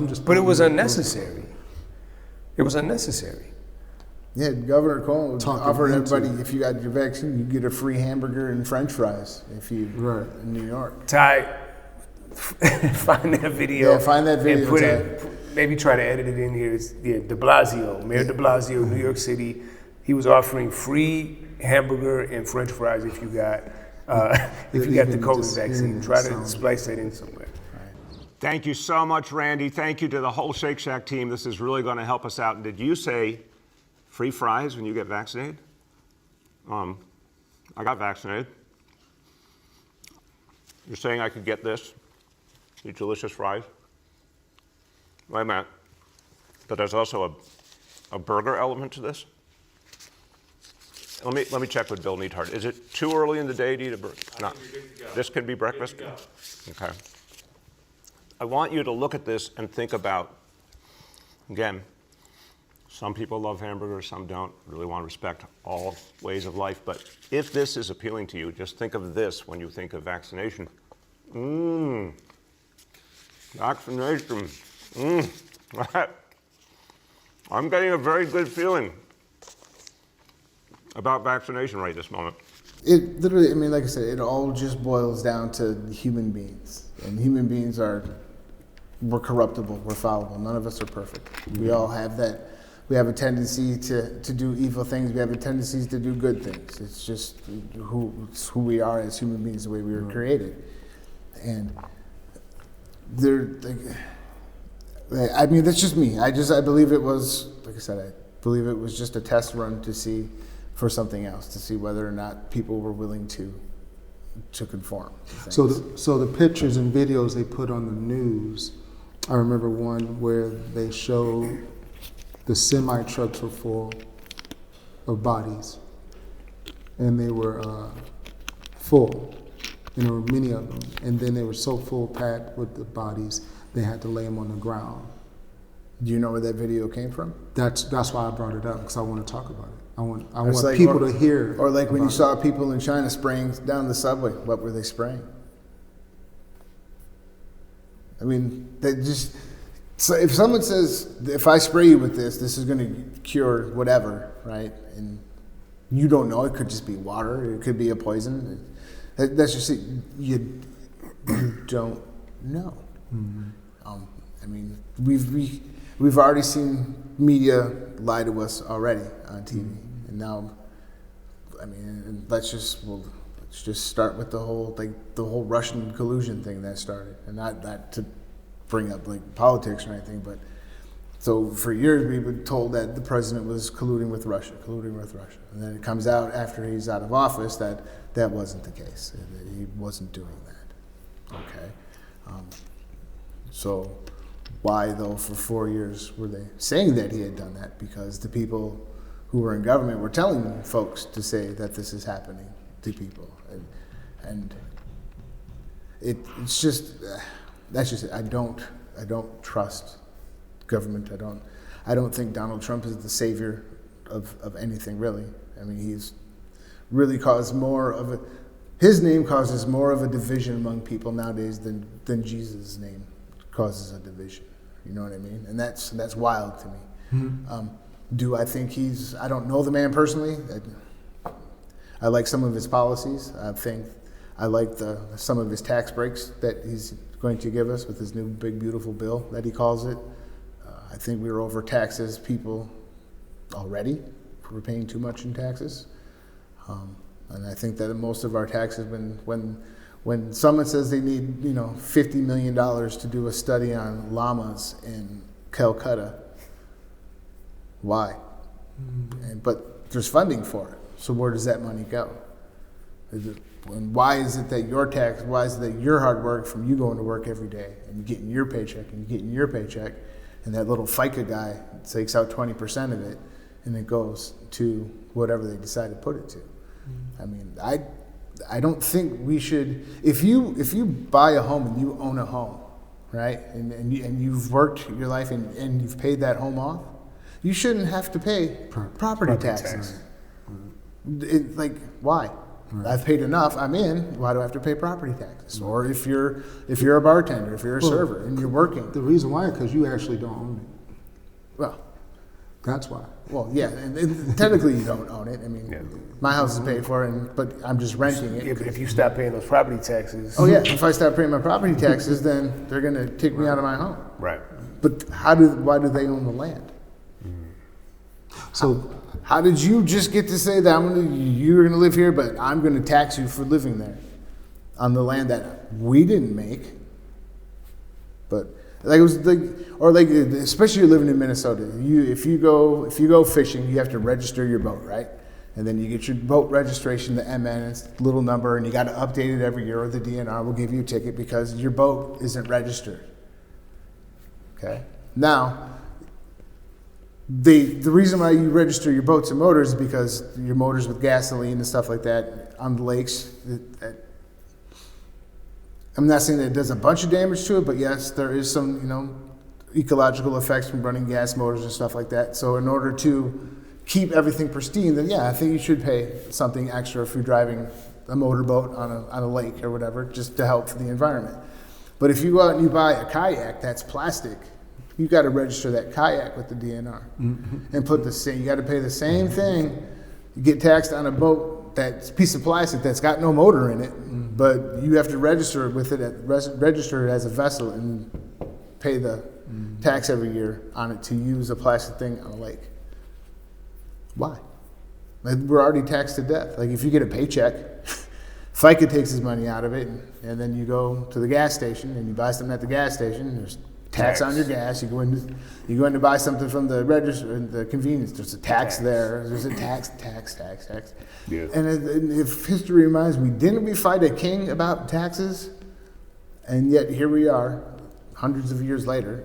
just. But it was unnecessary. It was unnecessary. Yeah, Governor Cuomo Talking offered into everybody, if you got your vaccine, you get a free hamburger and French fries if you Right. in New York. Ty, find that video. Yeah, find that video, And put Ty. it. Maybe try to edit it in here. It's, De Blasio, Mayor De Blasio, New York City. He was offering free hamburger and French fries if you got if you got the Even COVID just vaccine. hearing Try it to sounds- splice that in somewhere. Thank you so much, Randy. Thank you to the whole Shake Shack team. This is really going to help us out. And did you say free fries when you get vaccinated? I got vaccinated. You're saying I could get this? These delicious fries? Wait a minute. But there's also a burger element to this? Let me check with Bill Neathart. Is it too early in the day to eat a burger? No. This could be breakfast? Okay. I want you to look at this and think about, again, some people love hamburgers, some don't. Really want to respect all ways of life. But if this is appealing to you, just think of this when you think of vaccination. Vaccination. I'm getting a very good feeling about vaccination right this moment. It literally, I mean, like I said, it all just boils down to human beings. And human beings we're corruptible, we're fallible. None of us are perfect. We all have that we have a tendency to do evil things. We have a tendency to do good things. It's just it's who we are as human beings, the way we were created. And I mean, that's just me. I believe it was, like I said, I believe it was just a test run to see for something else, to see whether or not people were willing to conform to things. So the pictures and videos they put on the news, I remember one where they showed the semi trucks were full of bodies, and they were full, and there were many of them, and then they were so full packed with the bodies they had to lay them on the ground. Do you know where that video came from? That's why I brought it up, because I want to talk about it. I want It's like- people to hear. Or like when you about saw people in China spraying down the subway, what were they spraying? I mean, they just. So if someone says, if I spray you with this, this is going to cure whatever, right? And you don't know, it could just be water, it could be a poison. That's just it. You don't know. I mean, we've already seen media lie to us already on TV, and now, I mean, let's just start with the whole Russian collusion thing that started, and not to bring up like politics or anything, but so for years we've been told that the president was colluding with Russia, and then it comes out after he's out of office that wasn't the case, that he wasn't doing that. Okay, so why though for 4 years were they saying that he had done that? Because the people who were in government were telling folks to say that this is happening to people, and it's just. That's just it. I don't trust government. I don't think Donald Trump is the savior of anything really. I mean, he's really caused his name causes more of a division among people nowadays than Jesus' name causes a division. You know what I mean? And that's wild to me. Do I think I don't know the man personally. I like some of his policies. I like some of his tax breaks that he's going to give us with his new big beautiful bill that he calls it. I think we were overtaxed as people already. We're paying too much in taxes, and I think that most of our taxes, when someone says they need $50 million to do a study on llamas in Calcutta, why? But there's funding for it. So where does that money go? And why is it that your hard work from you going to work every day and you getting your paycheck and that little FICA guy takes out 20% of it and it goes to whatever they decide to put it to? I mean, I don't think we should. If you buy a home and you own a home, right, and you've worked your life and you've paid that home off, you shouldn't have to pay property taxes. Why? Right. I've paid enough. I'm in. Why do I have to pay property taxes? Or if you're a bartender, if you're a server, and you're working. The reason why is because you actually don't own it. Well, that's why. Well, yeah, and technically you don't own it. I mean, my house is paid for, but I'm just renting it. Yeah, but if you stop paying those property taxes. Oh yeah, if I stop paying my property taxes, then they're going to kick me out of my home. Right. But why do they own the land? So. How did you just get to say that you're going to live here, but I'm going to tax you for living there on the land that we didn't make? But especially you're living in Minnesota. If you go fishing, you have to register your boat, right? And then you get your boat registration, the MN, it's a little number, and you got to update it every year, or the DNR will give you a ticket because your boat isn't registered. Okay, now. The reason why you register your boats and motors is because your motors with gasoline and stuff like that on the lakes. I'm not saying that it does a bunch of damage to it, but yes, there is some ecological effects from running gas motors and stuff like that. So in order to keep everything pristine, then yeah, I think you should pay something extra if you're driving a motorboat on a lake or whatever, just to help the environment. But if you go out and you buy a kayak that's plastic, you got to register that kayak with the DNR and put you got to pay the same thing. You get taxed on a boat that's a piece of plastic that's got no motor in it, but you have to register it register it as a vessel and pay the tax every year on it to use a plastic thing on a lake. Why? Like, we're already taxed to death. Like, if you get a paycheck, FICA takes his money out of it, and then you go to the gas station and you buy something at the gas station. There's tax on your gas. You go in to buy something from the register, the convenience. There's a tax there. There's a tax. Yeah. And if history reminds me, didn't we fight a king about taxes? And yet here we are, hundreds of years later,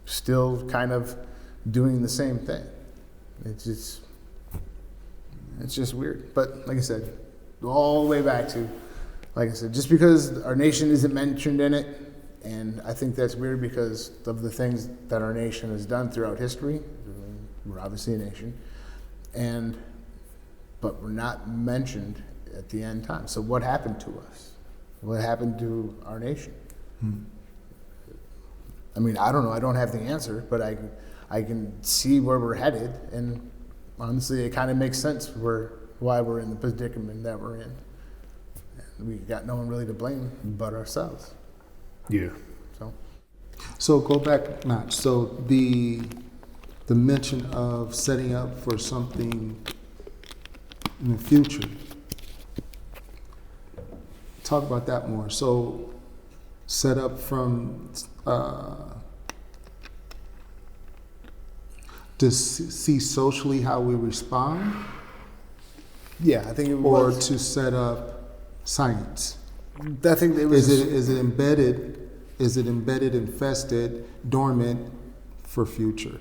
still kind of doing the same thing. It's just weird. But like I said, all the way back to, like I said, just because our nation isn't mentioned in it, and I think that's weird because of the things that our nation has done throughout history. We're obviously a nation, but we're not mentioned at the end time. So what happened to us? What happened to our nation? I mean, I don't know. I don't have the answer, but I can see where we're headed, and honestly, it kind of makes sense why we're in the predicament that we're in. And we got no one really to blame but ourselves. Yeah. So go back, Matt. So the mention of setting up for something in the future. Talk about that more. So set up from to see socially how we respond, Yeah, I think it or was. to set up science. I think it was. Is it embedded? Is it embedded, infested, dormant for future,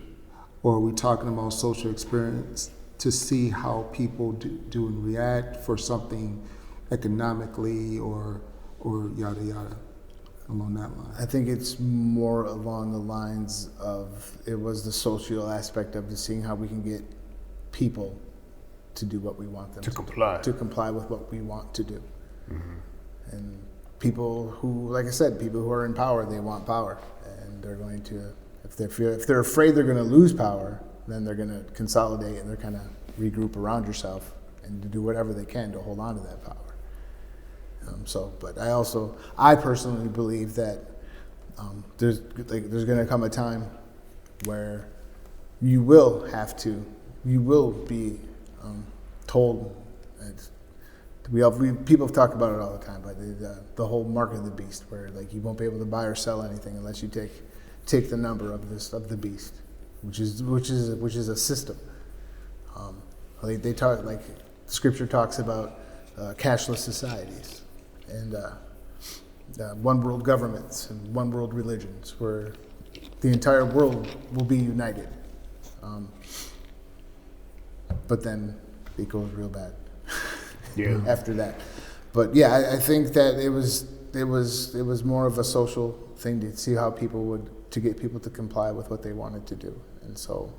or are we talking about social experience to see how people do and react for something economically or yada yada along that line? I think it's more along the lines of it was the social aspect of just seeing how we can get people to do what we want them To comply. to comply with what we want to do. And people who, like I said, people who are in power, they want power, and they're going to, if they're afraid they're going to lose power, then they're going to consolidate and they're kind of regroup around yourself and to do whatever they can to hold on to that power. But I personally believe that there's going to come a time where you will be told. People have talked about it all the time, but the whole mark of the beast, where like you won't be able to buy or sell anything unless you take the number of the beast, which is a system. They talk, like Scripture talks about cashless societies and one world governments and one world religions, where the entire world will be united. But then it goes real bad. Yeah. After that. But yeah, I think that it was more of a social thing to see how to get people to comply with what they wanted to do. And so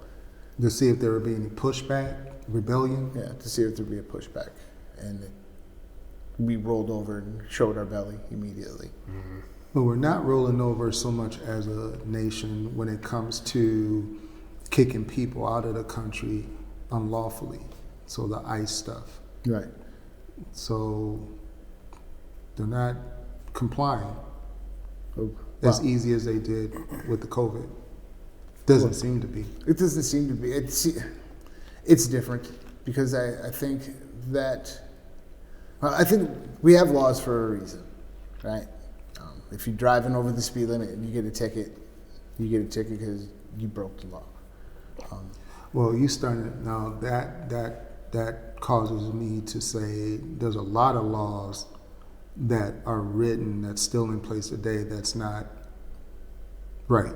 To see if there would be any pushback, rebellion. yeah, to see if there'd be a pushback. And we rolled over and showed our belly immediately. But we're not rolling over so much as a nation when it comes to kicking people out of the country unlawfully. So the ICE stuff. Right. So they're not complying Oh, as wow. easy as they did with the COVID. Doesn't seem to be. It doesn't seem to be. It's different because I think we have laws for a reason, right? If you're driving over the speed limit and you get a ticket because you broke the law. Well, you started now. That causes me to say there's a lot of laws that are written that's still in place today that's not right.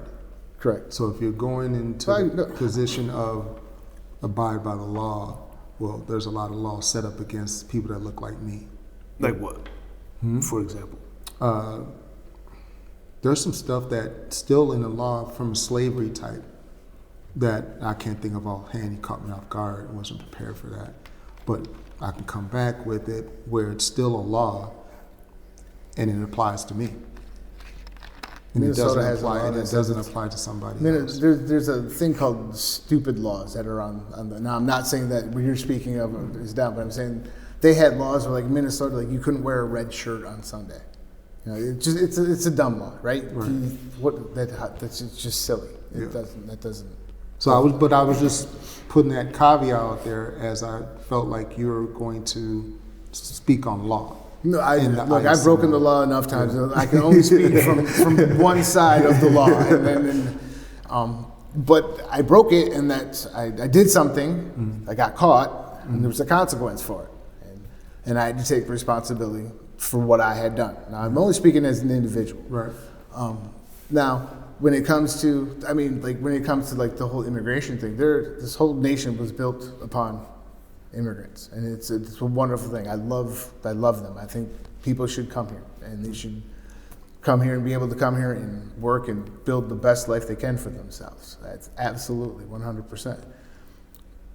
Correct. So if you're going into the position of abide by the law, well, there's a lot of laws set up against people that look like me. Like what? For example. There's some stuff that's still in the law from slavery type that I can't think of offhand. You caught me off guard. I wasn't prepared for that. But I can come back with it where it's still a law and it applies to me. And Minnesota has a law and that it says doesn't apply to somebody else. There's a thing called stupid laws that are on the. Now I'm not saying that what you're speaking of is down, but I'm saying they had laws where like Minnesota, like you couldn't wear a red shirt on Sunday. You know, it's a dumb law, right? Right. That's just silly. Yeah. That doesn't So I was just putting that caveat out there as I felt like you were going to speak on law. No, look, ICE I've broken the law enough times. I can only speak from one side of the law, but I broke it, and that I did something. I got caught, and there was a consequence for it, and I had to take responsibility for what I had done. Now I'm only speaking as an individual. Right. Now, when it comes to, like the whole immigration thing, this whole nation was built upon immigrants, and it's a wonderful thing. I love them. I think people should come here, and they should come here and be able to come here and work and build the best life they can for themselves. That's absolutely 100%.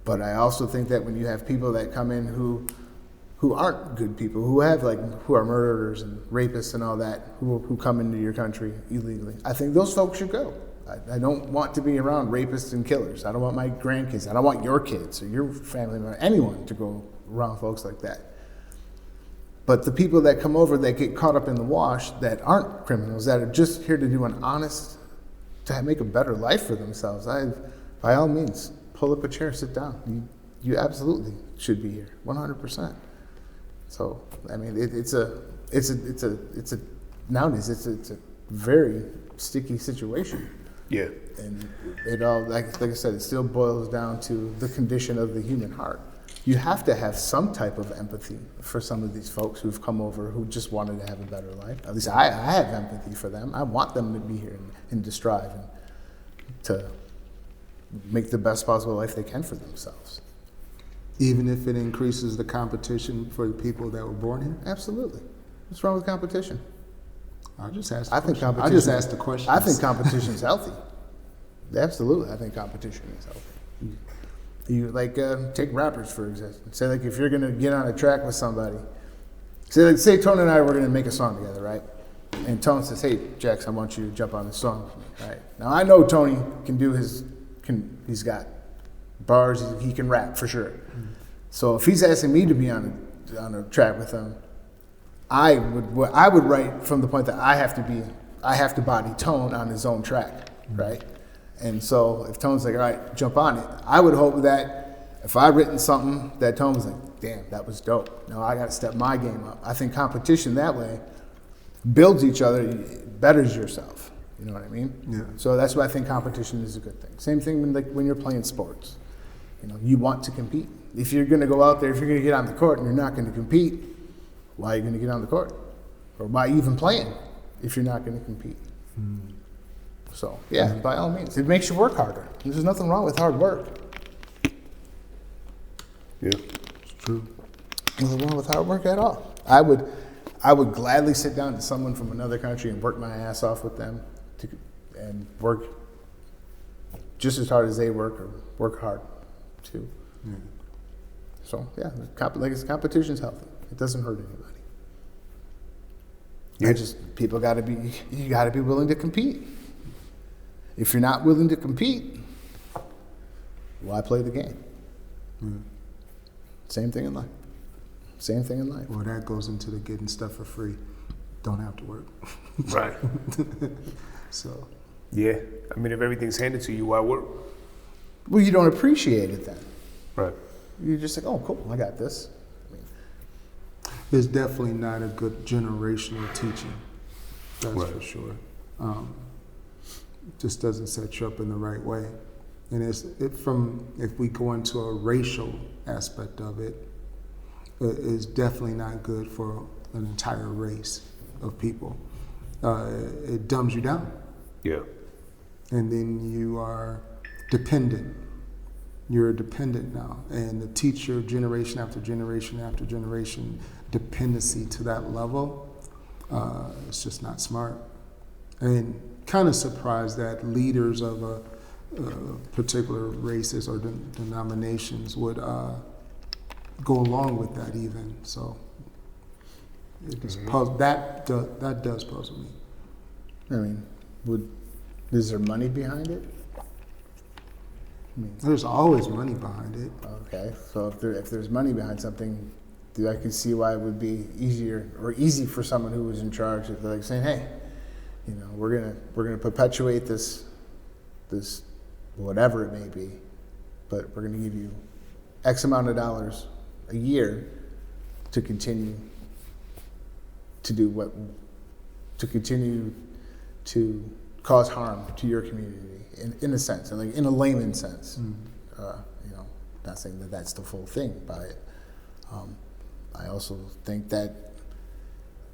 But I also think that when you have people that come in who aren't good people, who are murderers and rapists and all that, who come into your country illegally, I think those folks should go. I don't want to be around rapists and killers. I don't want my grandkids. I don't want your kids or your family member, anyone to go around folks like that. But the people that come over that get caught up in the wash, that aren't criminals, that are just here to do to make a better life for themselves, by all means, pull up a chair, sit down. You absolutely should be here, 100%. So, I mean, nowadays it's a very sticky situation. Yeah. And it all, like I said, it still boils down to the condition of the human heart. You have to have some type of empathy for some of these folks who've come over who just wanted to have a better life. At least I have empathy for them. I want them to be here and to strive and to make the best possible life they can for themselves. Even if it increases the competition for the people that were born here? Absolutely. What's wrong with competition? I just asked. I think competition. I just asked the question. I think competition is healthy. Absolutely, I think competition is healthy. You take rappers for example. Say if you're gonna get on a track with somebody, say Tone and I were gonna make a song together, right? And Tone says, "Hey, Jax, I want you to jump on this song with me." Right? Now I know Tony can do he's got bars. He can rap for sure. So if he's asking me to be on a track with him, I would write from the point that I have to body Tone on his own track, right? And so if Tone's like, all right, jump on it, I would hope that if I've written something that Tone was like, damn, that was dope. Now I got to step my game up. I think competition that way builds each other, betters yourself. You know what I mean? Yeah. So that's why I think competition is a good thing. Same thing when you're playing sports. You want to compete. If you're going to go out there, if you're going to get on the court and you're not going to compete, why are you going to get on the court? Or why even playing if you're not going to compete? So, yeah, by all means. It makes you work harder. There's nothing wrong with hard work. Yeah. It's true. Nothing wrong with hard work at all. I would gladly sit down to someone from another country and work my ass off with them and work just as hard as they work or work hard too. Yeah. So, yeah, competition's healthy. It doesn't hurt anybody. Yeah. People you gotta be willing to compete. If you're not willing to compete, why play the game? Same thing in life. Same thing in life. Well, that goes into the getting stuff for free. Don't have to work. Right. So. Yeah. I mean, if everything's handed to you, why work? Well, you don't appreciate it then. Right. You're just like, oh, cool, I got this. It's definitely not a good generational teaching. That's Right. for sure. Just doesn't set you up in the right way. And if we go into a racial aspect of it, it's definitely not good for an entire race of people. It dumbs you down. Yeah. And then you are dependent. You're dependent now. And to teach your generation after generation after generation dependency to that level, it's just not smart. And kind of surprised that leaders of a particular races or denominations would go along with that even. So it just that does puzzle me. I mean, is there money behind it? There's always money behind it. Okay, so if there's money behind something, I can see why it would be easy for someone who was in charge of saying, hey, we're gonna perpetuate this whatever it may be, but we're going to give you X amount of dollars a year to continue to continue to cause harm to your community in a sense, and like in a layman sense. Not saying that that's the full thing by it. I also think that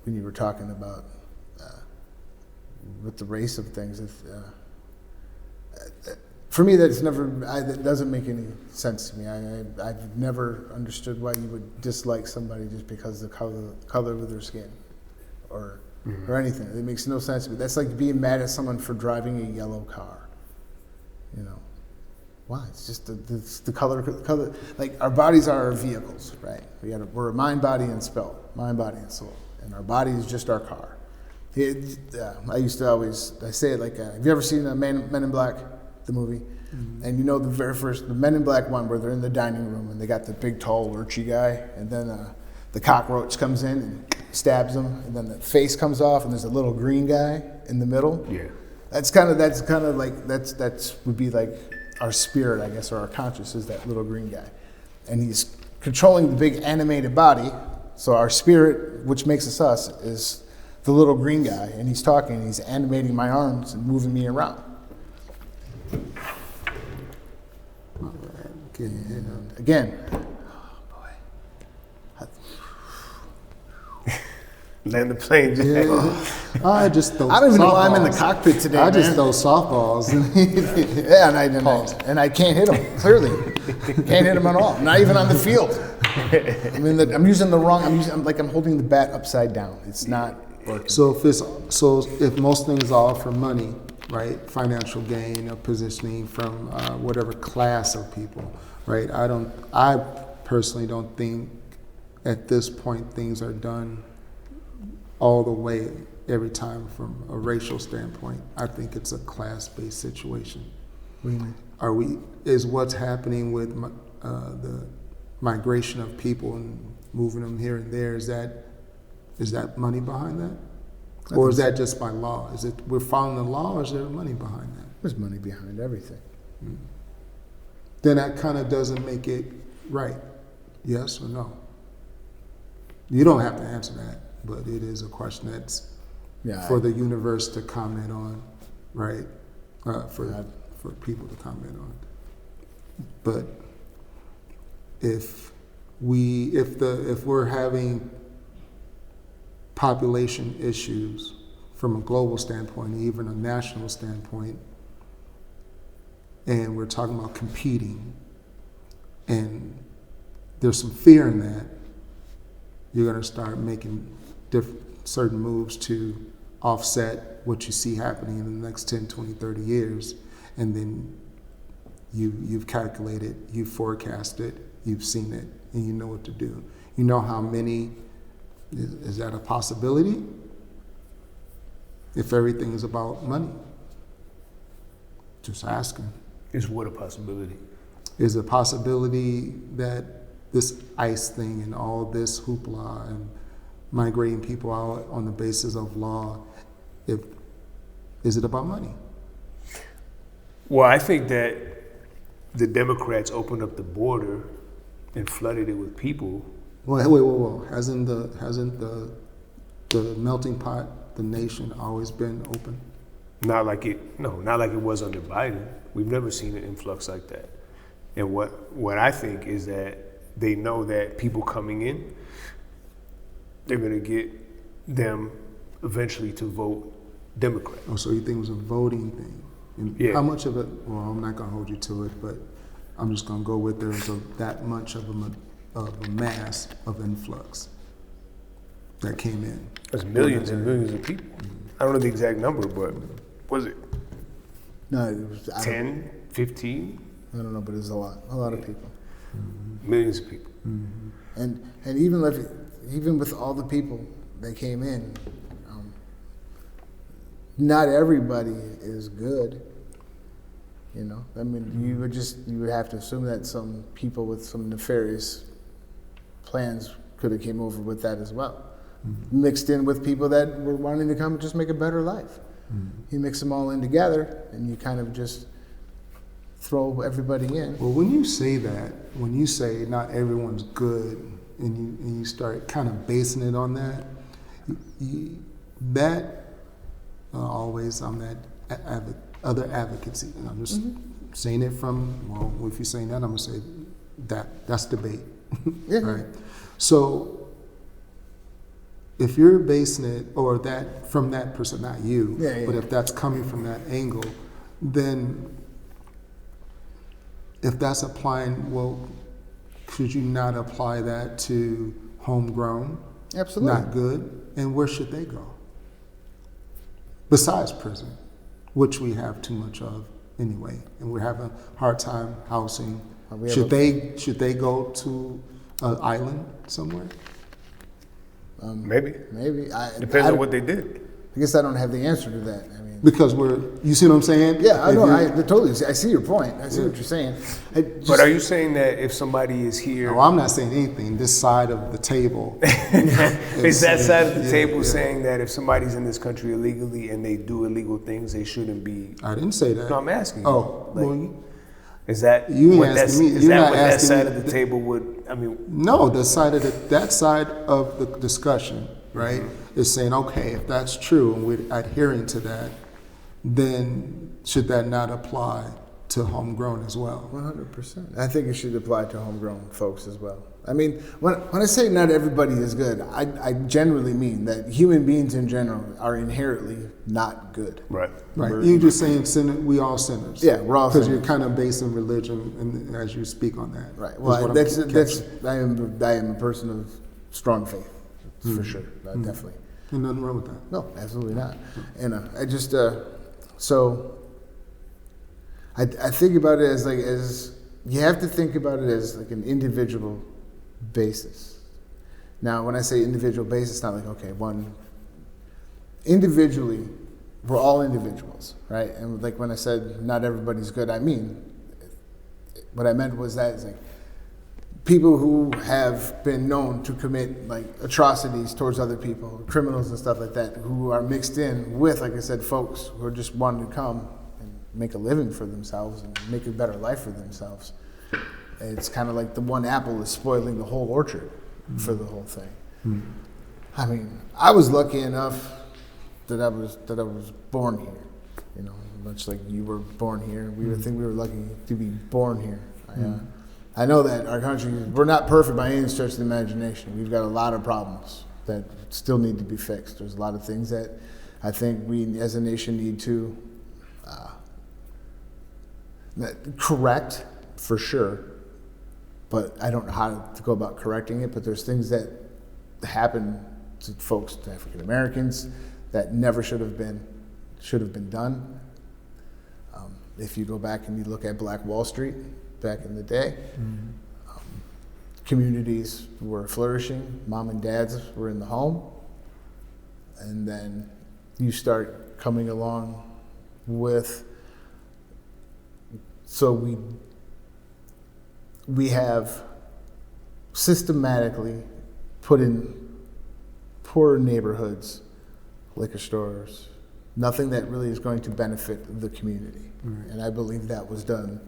when you were talking about with the race of things, for me, that doesn't make any sense to me. I've never understood why you would dislike somebody just because of the color of their skin or anything. It makes no sense to me. That's like being mad at someone for driving a yellow car. Why? It's just the color. Like, our bodies are our vehicles, right? We're a mind, body, and soul. Mind, body, and soul. And our body is just our car. I say it like, have you ever seen Men in Black, the movie? And the Men in Black one where they're in the dining room and they got the big, tall, lurchy guy, and then the cockroach comes in and stabs him, and then the face comes off, and there's a little green guy in the middle. Yeah. That's kind of like that would be like our spirit, I guess, or our conscious is that little green guy, and he's controlling the big animated body. So our spirit, which makes us, is the little green guy, and he's talking, and he's animating my arms and moving me around. And again, Land the plane. I just throw I don't even know why I'm in the softballs. cockpit today. I just man. throw softballs. Yeah, and I can't hit him. Clearly, can't hit him at all. Not even on the field. I'm using the wrong. I'm holding the bat upside down. It's not working. So if most things are for money, right? Financial gain or positioning from whatever class of people, right? I personally don't think at this point things are done all the way every time from a racial standpoint. I think it's a class-based situation. What do you mean? Is what's happening with the migration of people and moving them here and there, is that money behind that? Or is that just by law? Is it we're following the law, or is there money behind that? There's money behind everything. Then that kind of doesn't make it right. Yes or no? You don't have to answer that, but it is a question that's for the universe to comment on, right? For people to comment on. But if we're having population issues from a global standpoint, even a national standpoint, and we're talking about competing, and there's some fear in that, you're going to start making certain moves to offset what you see happening in the next 10, 20, 30 years, and then you've calculated, you've forecasted, you've seen it, and you know what to do. You know how many, is that a possibility? If everything is about money? Just asking. Is what a possibility? Is a possibility that this ICE thing and all this hoopla and migrating people out on the basis of law, is it about money? Well, I think that the Democrats opened up the border and flooded it with people. Whoa. Hasn't the melting pot, the nation, always been open? Not like it was under Biden. We've never seen an influx like that. And what I think is that they know that people coming in, they're going to get them eventually to vote Democrat. Oh, so you think it was a voting thing? And Yeah. How much of it? Well, I'm not going to hold you to it, but I'm just going to go with there's that much of a mass of influx that came in. There's millions and millions of people. I don't know the exact number, but was it No, it was 10, 15? I don't know, but it's a lot of people. Millions of people. And even with all the people that came in, not everybody is good. I mean, you would have to assume that some people with some nefarious plans could have came over with that as well, mixed in with people that were wanting to come and just make a better life. You mix them all in together, and you kind of just throw everybody in. Well, when you say that, when you say not everyone's good, and you start kind of basing it on that, that always I'm that other advocacy. And I'm just saying it from, well, if you're saying that, I'm gonna say that's debate. Yeah. Right. So if you're basing it or that from that person, not you, but if that's coming from that angle, then if that's applying, well, should you not apply that to homegrown? Absolutely. Not good. And where should they go? Besides prison, which we have too much of anyway, and we're having a hard time housing. Should they go to an island somewhere? Maybe. Depends on what they did. I guess I don't have the answer to that. I mean, Because you see what I'm saying? yeah, I know. I totally. I see your point. I see what you're saying. But are you saying that if somebody is here, No, I'm not saying anything. This side of the table. is that side of the table saying that if somebody's in this country illegally and they do illegal things, they shouldn't be? I didn't say that. No, I'm asking. You. Oh, Like, well, is that you ain't what asking me. Is You're that not what that asking side me. of the table would? I mean, no, that side of the discussion, right, is saying, okay, if that's true and we're adhering to that, then should that not apply to homegrown as well? 100%. I think it should apply to homegrown folks as well. I mean, when I say not everybody is good, I generally mean that human beings in general are inherently not good. right. Right. You're just saying we all sinners. Yeah, we're all Because sinners. you're kind of basing religion and as you speak on that. Right. is Well, what I'm that's catching. I am a person of strong faith, for sure. Definitely. There's nothing wrong with that. No, absolutely not. And I just so I think about it as you have to think about it as like an individual basis. Now, when I say individual basis, it's not like okay, one individually, we're all individuals, right? And like when I said not everybody's good, I mean what I meant was that it's like people who have been known to commit like atrocities towards other people, criminals and stuff like that, who are mixed in with, like I said, folks who are just wanting to come and make a living for themselves and make a better life for themselves. It's kind of like the one apple is spoiling the whole orchard for the whole thing. I mean, I was lucky enough that I was born here. You know, much like you were born here. I think we were lucky to be born here. I know that our country, we're not perfect by any stretch of the imagination. We've got a lot of problems that still need to be fixed. There's a lot of things that I think we as a nation need to correct, for sure. But I don't know how to go about correcting it. But there's things that happen to folks, to African Americans, that never should have been done. If you go back and you look at Black Wall Street back in the day, communities were flourishing, mom and dads were in the home, and then you start coming along with, so we have systematically put in poor neighborhoods, liquor stores, nothing that really is going to benefit the community. Right. And I believe that was done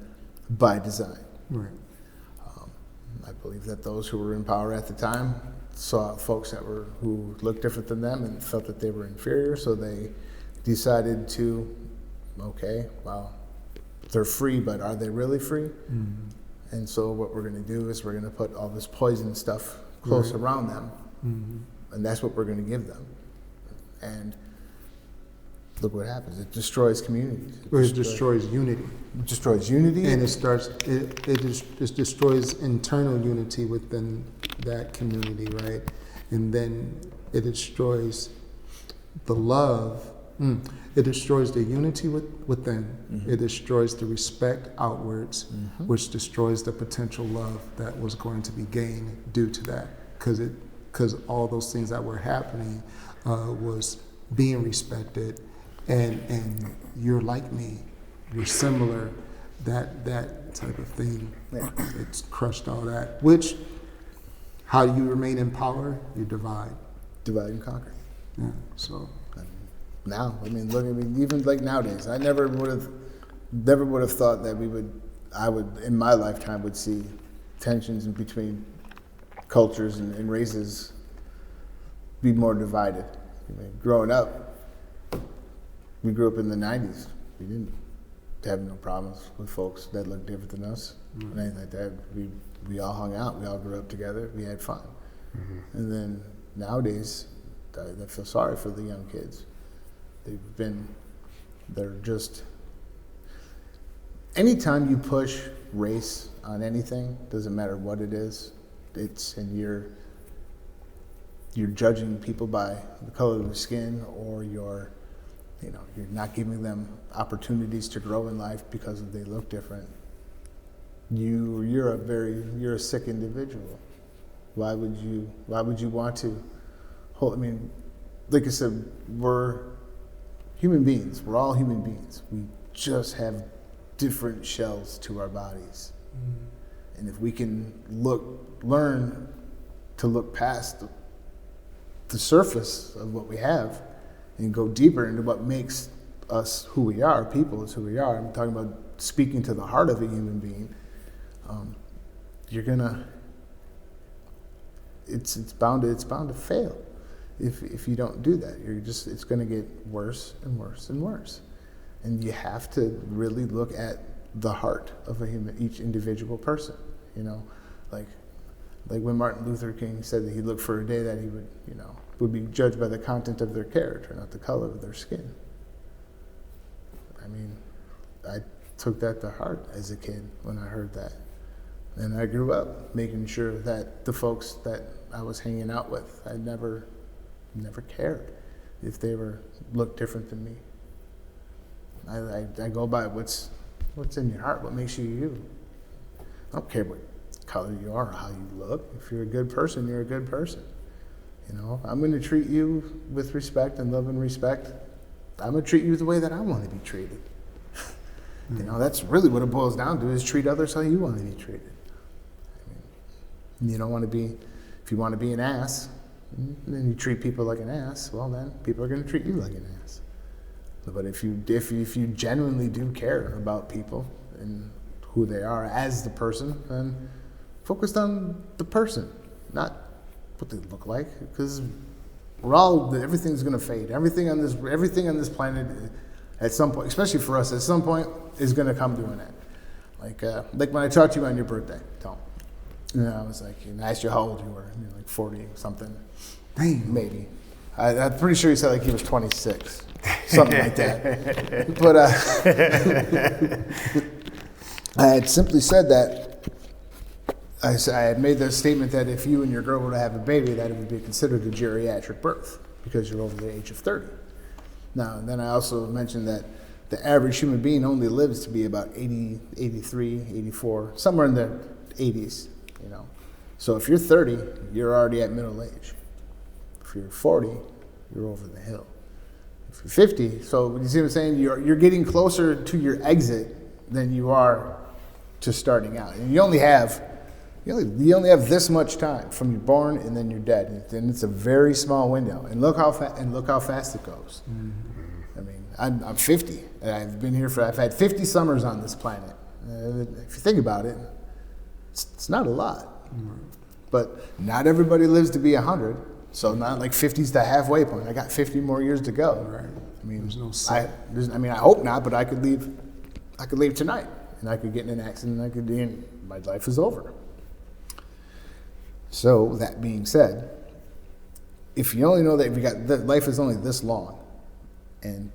by design. Right. I believe that those who were in power at the time saw folks who looked different than them and felt that they were inferior, so they decided to, okay, well, they're free, but are they really free? And so what we're going to do is we're going to put all this poison stuff close around them, and that's what we're going to give them. And look what happens. It destroys communities. It destroys unity. It destroys unity. And it destroys internal unity within that community, right? And then it destroys the love. It destroys the unity within. It destroys the respect outwards, which destroys the potential love that was going to be gained due to that. Because all those things that were happening was being respected, and you're like me, you're similar, that type of thing. Yeah. It's crushed all that. Which, how do you remain in power? You divide. Divide and conquer. Yeah. So. Now, I mean, look, even like nowadays, I never would have never would have thought that I would, in my lifetime, would see tensions in between cultures and races be more divided. I mean, growing up, we grew up in the 90s. We didn't have no problems with folks that looked different than us, and anything like that. We all hung out. We all grew up together. We had fun. And then nowadays, I feel sorry for the young kids. They're just, anytime you push race on anything, doesn't matter what it is, you're judging people by the color of their skin, or you're not giving them opportunities to grow in life because they look different. You're a sick individual. Why would you want to hold? I mean, like I said, we're human beings. We're all human beings. We just have different shells to our bodies. And if we can learn to look past the surface of what we have and go deeper into what makes us who we are, people is who we are. I'm talking about speaking to the heart of a human being. It's bound to fail if you don't do that. It's going to get worse and worse and worse. And you have to really look at the heart of each individual person. Like when Martin Luther King said that he looked for a day that he would be judged by the content of their character, not the color of their skin. I mean, I took that to heart as a kid when I heard that. And I grew up making sure that the folks that I was hanging out with, I never cared if they looked different than me. I go by what's in your heart, what makes you you. I don't care what color you are or how you look. If you're a good person, you're a good person. I'm going to treat you with respect and love and respect. I'm going to treat you the way that I want to be treated. That's really what it boils down to, is treat others how you want to be treated. You don't want to be, if you want to be an ass, and then you treat people like an ass, well then people are going to treat you like an ass. But if you genuinely do care about people and who they are as the person, then focus on the person, not what they look like, because everything's going to fade. Everything on this planet, at some point, especially for us, at some point, is going to come to an end. Like when I talked to you on your birthday, Tom. I was like, I asked you how old you were, like 40 something. Damn. Maybe. I'm pretty sure you said like he was 26, something like that. But I had simply said that, I had made the statement that if you and your girl were to have a baby, that it would be considered a geriatric birth because you're over the age of 30. Now, and then I also mentioned that the average human being only lives to be about 80, 83, 84, somewhere in the 80s. So if you're 30, you're already at middle age. If you're 40, you're over the hill. If you're 50, so you see what I'm saying? You're getting closer to your exit than you are to starting out. And you only have this much time from you're born and then you're dead, and it's a very small window. And look how fast it goes. Mm-hmm. I mean, I'm 50, and I've had 50 summers on this planet. If you think about it, it's not a lot. Mm-hmm. But not everybody lives to be 100, so not like 50's the halfway point. I got 50 more years to go. Right. I mean, There's no I hope not, but I could leave tonight, and I could get in an accident, and my life is over. So that being said, if you only know that life is only this long, and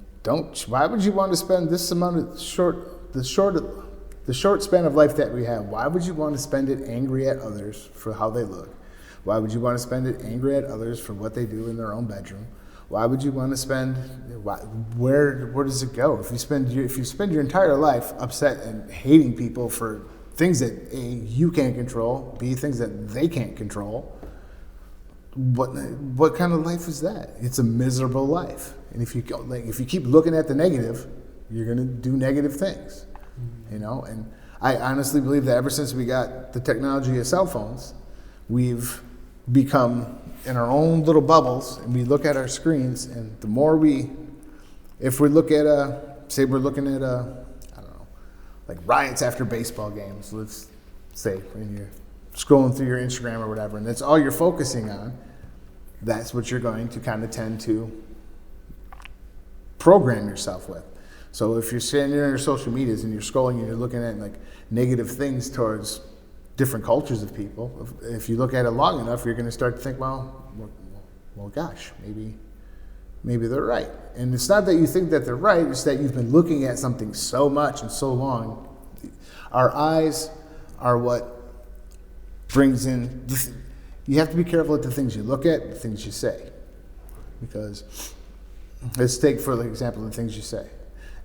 why would you want to spend this amount of the short span of life that we have, why would you want to spend it angry at others for how they look? Why would you want to spend it angry at others for what they do in their own bedroom? Why would you want to spend, where does it go? If you spend your entire life upset and hating people for things that A, you can't control, B, things that they can't control, what kind of life is that? It's a miserable life. And if you keep looking at the negative, you're going to do negative things. And I honestly believe that ever since we got the technology of cell phones, we've become in our own little bubbles, and we look at our screens, and the more if we look at we're looking at like riots after baseball games, let's say, when you're scrolling through your Instagram or whatever, and that's all you're focusing on, that's what you're going to kind of tend to program yourself with. So if you're sitting there on your social medias and you're scrolling and you're looking at like negative things towards different cultures of people, if you look at it long enough, you're going to start to think, well, gosh, maybe they're right. And it's not that you think that they're right, it's that you've been looking at something so much and so long. Our eyes are what brings in, you have to be careful with the things you look at, the things you say. Because, let's take for example the things you say.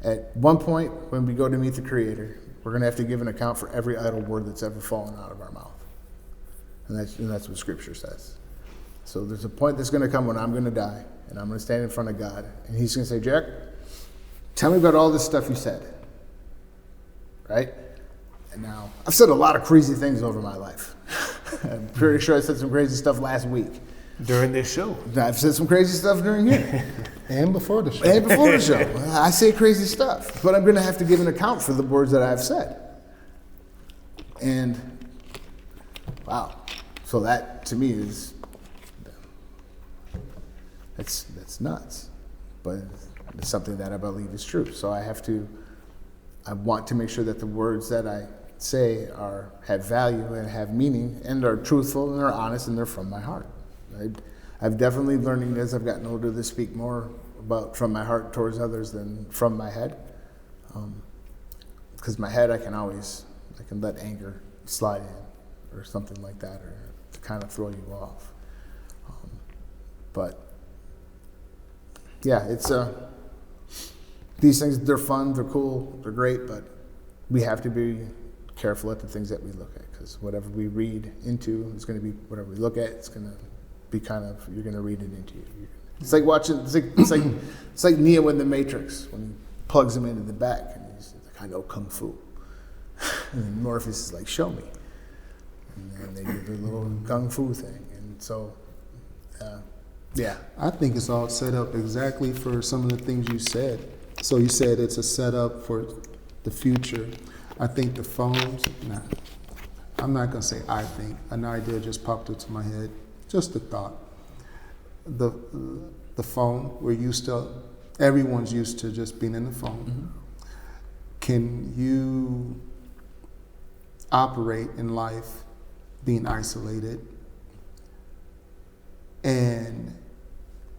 At one point, when we go to meet the Creator, we're going to have to give an account for every idle word that's ever fallen out of our mouth. And that's what Scripture says. So there's a point that's going to come when I'm going to die, and I'm going to stand in front of God, and He's going to say, Jack, tell me about all this stuff you said. Right? And now, I've said a lot of crazy things over my life. I'm pretty sure I said some crazy stuff last week. During this show. I've said some crazy stuff during here. And before the show. And before the show. I say crazy stuff. But I'm going to have to give an account for the words that I've said. And, wow. So that, to me, is, that's nuts. But it's something that I believe is true. So I want to make sure that the words that I say have value and have meaning and are truthful and are honest and they're from my heart. I've definitely learning as I've gotten older to speak more about from my heart towards others than from my head. Because my head, I can let anger slide in or something like that, or to kind of throw you off. But yeah, it's these things, they're fun, they're cool, they're great, but we have to be careful at the things that we look at, because whatever we read into is going to be whatever we look at. It's going to be you're going to read it into you. It's like watching. It's like Neo in the Matrix when he plugs him into the back and he's like, I know kung fu, and then Morpheus is like, show me, and then they do their little kung fu thing, and so. Yeah. I think it's all set up exactly for some of the things you said. So you said it's a setup for the future. I think the phones, I'm not going to say I think. An idea just popped into my head. Just a thought. The phone, everyone's used to just being in the phone. Mm-hmm. Can you operate in life being isolated and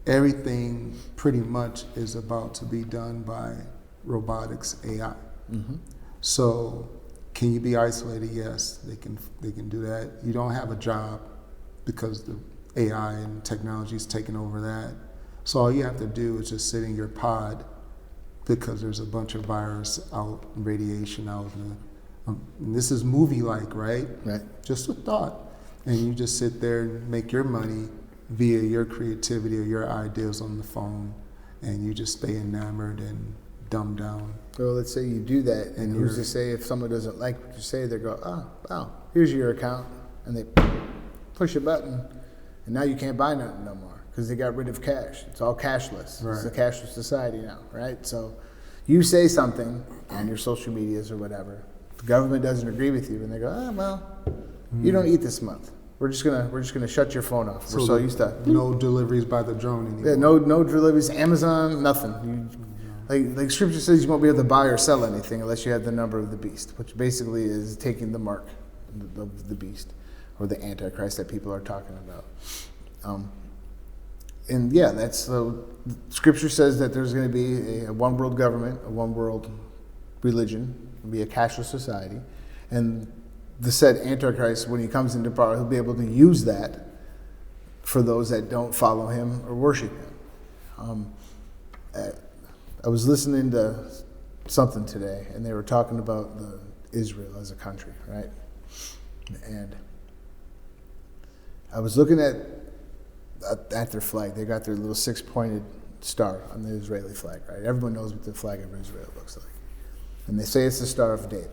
everything pretty much is about to be done by robotics, AI? Mm-hmm. So can you be isolated? Yes, they can do that. You don't have a job because the AI and technology is taking over that. So all you have to do is just sit in your pod because there's a bunch of virus out, radiation out. And this is movie-like, right? Right. Just a thought. And you just sit there and make your money via your creativity or your ideas on the phone, and you just stay enamored and dumbed down. Well, let's say you do that, and who's to say if someone doesn't like what you say, they go, oh, wow, here's your account, and they push a button, and now you can't buy nothing no more because they got rid of cash. It's all cashless. Right. It's a cashless society now, right? So you say something on your social medias or whatever, the government doesn't agree with you, and they go, you don't eat this month. We're just gonna shut your phone off. We're so used to no deliveries by the drone anymore. Yeah, no deliveries. Amazon, nothing. Like Scripture says, you won't be able to buy or sell anything unless you have the number of the beast, which basically is taking the mark of the beast or the Antichrist that people are talking about. And yeah, that's Scripture says that there's going to be a one world government, a one world religion, it'll be a cashless society, and the said Antichrist, when he comes into power, he'll be able to use that for those that don't follow him or worship him. I was listening to something today, and they were talking about Israel as a country, right? And I was looking at their flag. They got their little 6-pointed star on the Israeli flag, right? Everyone knows what the flag of Israel looks like. And they say it's the Star of David.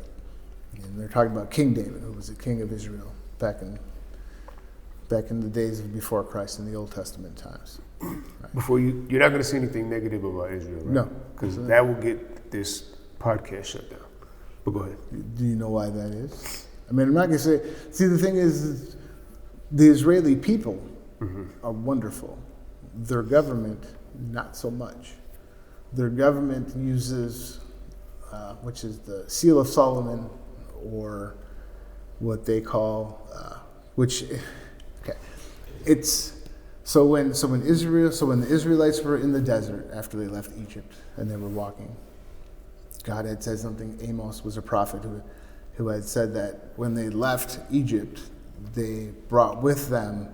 And they're talking about King David, who was the king of Israel back in the days of before Christ in the Old Testament times. Right? Before you're not going to see anything negative about Israel, right? No. Because that will get this podcast shut down. But go ahead. Do you know why that is? I mean, I'm not going to say. See, the thing is, the Israeli people are wonderful. Their government, not so much. Their government uses, which is the Seal of Solomon, or what they call, it's so when the Israelites were in the desert after they left Egypt and they were walking, God had said something. Amos was a prophet who had said that when they left Egypt, they brought with them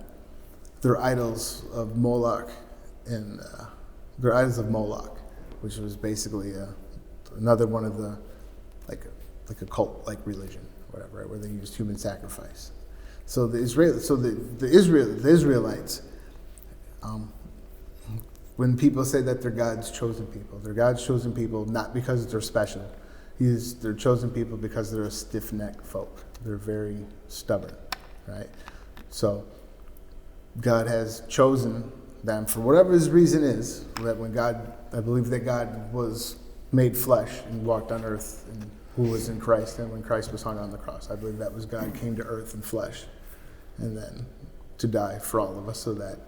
their idols of Moloch, and which was basically another one of the like a cult-like religion, whatever, right, where they used human sacrifice. So the Israelites, when people say that they're God's chosen people not because they're special. They're chosen people because they're a stiff-necked folk. They're very stubborn, right? So God has chosen them for whatever his reason is. That I believe that God was made flesh and walked on earth, and who was in Christ, and when Christ was hung on the cross, I believe that was God came to earth in flesh, and then to die for all of us, so that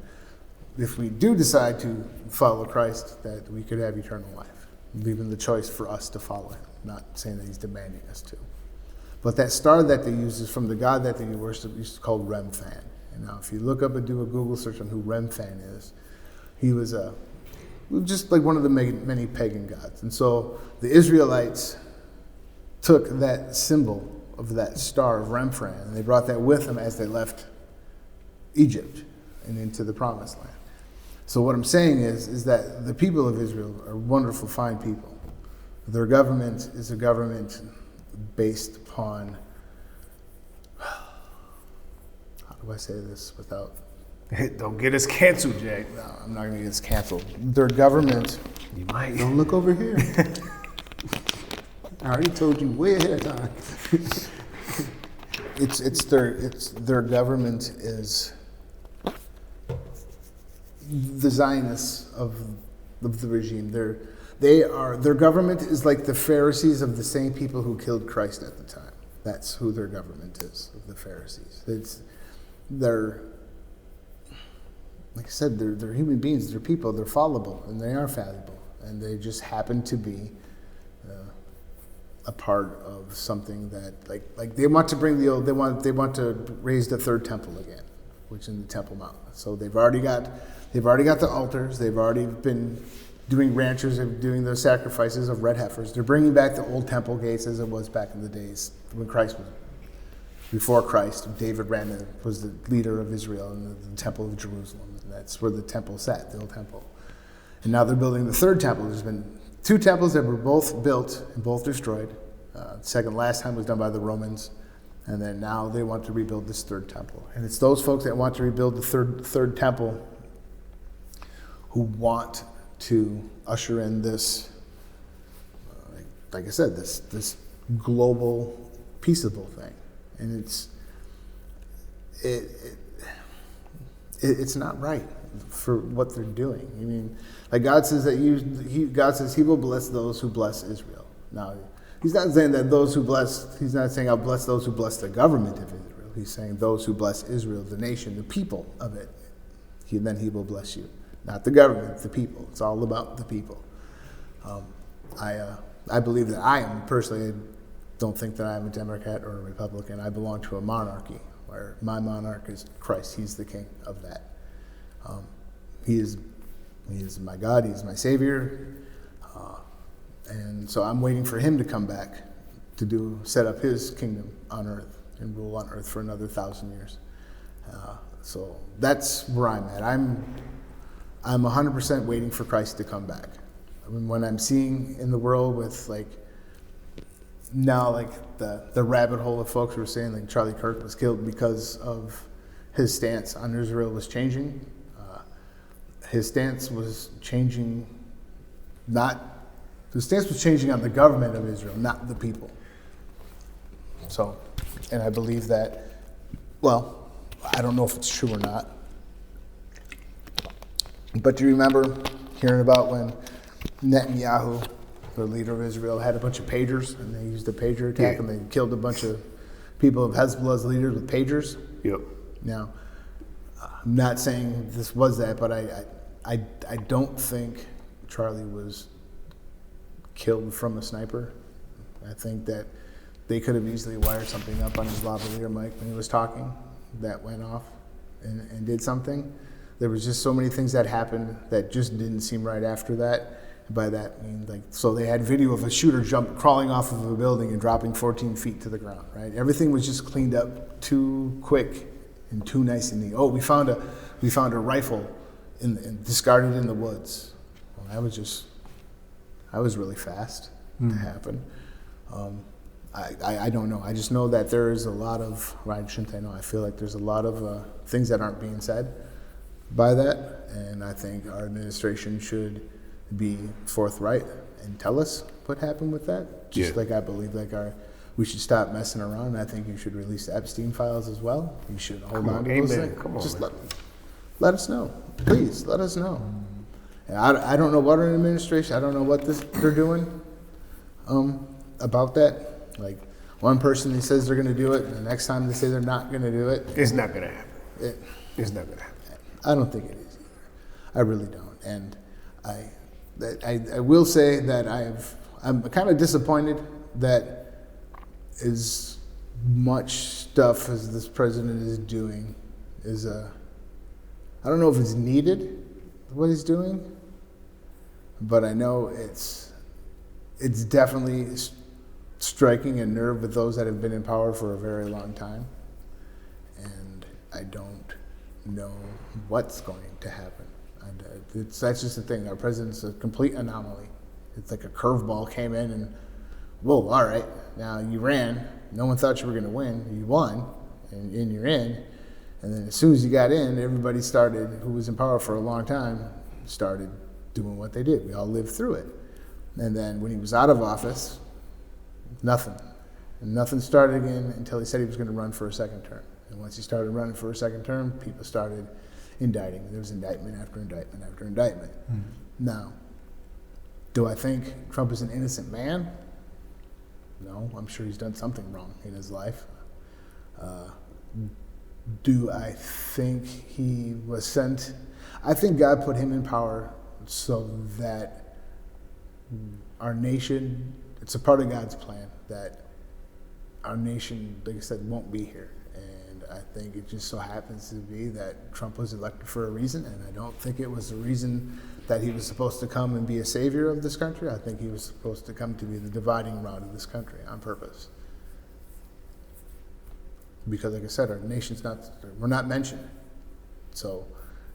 if we do decide to follow Christ, that we could have eternal life, leaving the choice for us to follow him, not saying that he's demanding us to. But that star that they use is from the god that they worship, used to call Remphan. And now if you look up and do a Google search on who Remphan is, he was just like one of the many pagan gods. And so the Israelites took that symbol of that star of Remphan, and they brought that with them as they left Egypt and into the Promised Land. So what I'm saying is that the people of Israel are wonderful, fine people. Their government is a government based upon, how do I say this without... Don't get us canceled, Jack. No, I'm not going to get us canceled. Their government... You might. Don't look over here. I already told you way ahead of time. Their government is the Zionists of the regime. Their government is like the Pharisees of the same people who killed Christ at the time. That's who their government is, of the Pharisees. They're like I said, they're human beings, they're people, they're fallible, and they are fallible, and they just happen to be a part of something that like they want to bring they want to raise the third temple again, which is in the Temple Mount. So they've already got the altars. They've already been doing ranchers and doing the sacrifices of red heifers. They're bringing back the old temple gates as it was back in the days when before Christ. David was the leader of Israel in the Temple of Jerusalem, and that's where the temple sat, the old temple. And now they're building the third temple. There's been two temples that were both built and both destroyed. Second last time was done by the Romans, and then now they want to rebuild this third temple. And it's those folks that want to rebuild the third temple who want to usher in this, like I said, this global peaceable thing. And it's not right for what they're doing. I mean, like God says God says he will bless those who bless Israel. Now, he's not saying that he's not saying I'll bless those who bless the government of Israel. He's saying those who bless Israel, the nation, the people of it, then he will bless you. Not the government, the people. It's all about the people. I believe that I don't think that I'm a Democrat or a Republican. I belong to a monarchy where my monarch is Christ. He's the king of that. He is my God. He's my Savior. And so I'm waiting for him to come back to set up his kingdom on earth and rule on earth for another 1,000 years. So that's where I'm at. I'm 100% waiting for Christ to come back. I mean, when I'm seeing in the world with the rabbit hole of folks who are saying like Charlie Kirk was killed because of his stance on Israel was changing. His stance was changing on the government of Israel, not the people. So, and I believe that, well, I don't know if it's true or not, but do you remember hearing about when Netanyahu the leader of Israel, had a bunch of pagers, and they used a pager attack, Yeah. and they killed a bunch of people of Hezbollah's leaders with pagers. Yep. Now, I'm not saying this was that, but I don't think Charlie was killed from a sniper. I think that they could have easily wired something up on his lavalier mic when he was talking that went off and did something. There was just so many things that happened that just didn't seem right after that. By that I mean, like, so they had video of a shooter crawling off of a building and dropping 14 feet to the ground, right? Everything was just cleaned up too quick and too nice and neat. Oh, we found a rifle discarded in the woods. Well, that was really fast to happen. I don't know. I just know that there is a lot of, or shouldn't I know, I feel like there's a lot of things that aren't being said by that, and I think our administration should be forthright and tell us what happened with that. Just Yeah. like I believe we should stop messing around. I think you should release the Epstein files as well. You should hold Come on on, to those amen. things. Come on, Just man. let us know. Please, let us know. And I don't know what our administration, I don't know what they're doing about that. Like, one person they says they're going to do it, and the next time they say they're not going to do it. It's not gonna happen. it It's not gonna happen. I don't think it is either. I really don't. And I will say that I'm kind of disappointed that as much stuff as this president is doing is I don't know if it's needed, what he's doing, but I know it's definitely striking a nerve with those that have been in power for a very long time. And I don't know what's going to happen. And that's just the thing. Our president's a complete anomaly. It's like a curveball came in and, whoa, all right, now you ran. No one thought you were going to win. You won, and you're in. And then as soon as you got in, everybody started, who was in power for a long time, started doing what they did. We all lived through it. And then when he was out of office, nothing. And nothing started again until he said he was going to run for a second term. And once he started running for a second term, people started indicting. There was indictment after indictment after indictment. Now, do I think Trump is an innocent man? No, I'm sure he's done something wrong in his life. Do I think he was sent? I think God put him in power so that our nation, it's a part of God's plan that our nation, like I said, won't be here. And I think it just so happens to be that Trump was elected for a reason, and I don't think it was the reason that he was supposed to come and be a savior of this country. I think he was supposed to come to be the dividing rod of this country on purpose. Because like I said, our nation's we're not mentioned. So,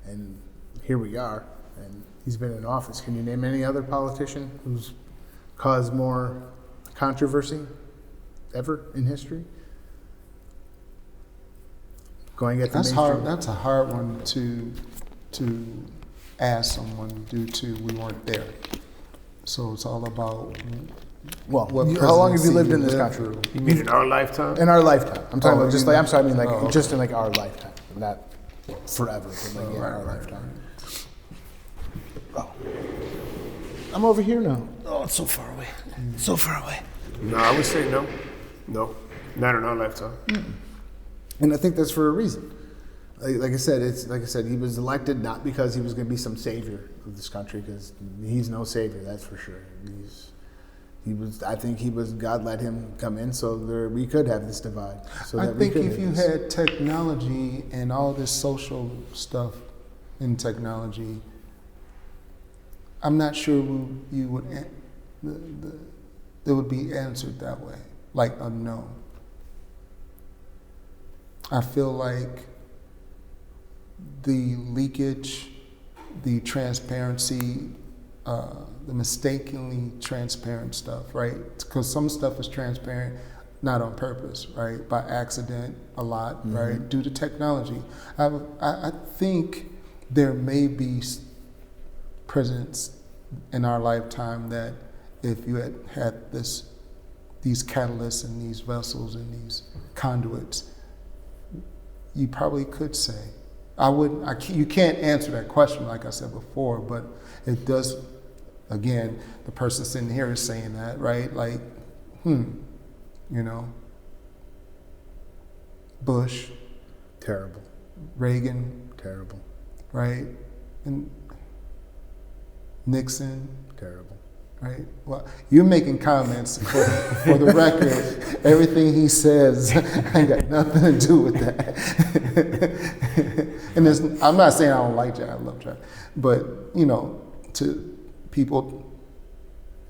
and here we are, and he's been in office. Can you name any other politician who's caused more controversy ever in history? Going at the That's mainstream. hard. That's a hard one to ask someone due to we weren't there. So it's all about Well, what how long have you presidency lived in you this lived country? through. You mean in our lifetime? In our lifetime. I'm talking Oh, about just you like, I'm sorry, I mean like oh, okay. just in like our lifetime, not forever, but like our lifetime. Oh. I'm over here now. Oh, it's so far away. So far away. No, I would say no. No, not in our lifetime. And I think that's for a reason. Like I said, he was elected not because he was going to be some savior of this country, because he's no savior, that's for sure. I think God let him come in so we could have this divide. So I that we think could if have you this. had technology and all this social stuff in technology, I'm not sure you would it would be answered that way, like a no. I feel like the leakage, the transparency, the mistakenly transparent stuff, right? Because some stuff is transparent, not on purpose, right? By accident, a lot, right? Due to technology. I think there may be presidents in our lifetime that if you had these catalysts and these vessels and these conduits, you probably could say. You can't answer that question like I said before, but it does again, the person sitting here is saying that, right? Like, you know, Bush, Terrible. Reagan, Terrible. right? And Nixon, Terrible. right? Well, you're making comments for the record. Everything he says ain't got nothing to do with that. And I'm not saying I don't like Jack. I love Jack, but you know, to people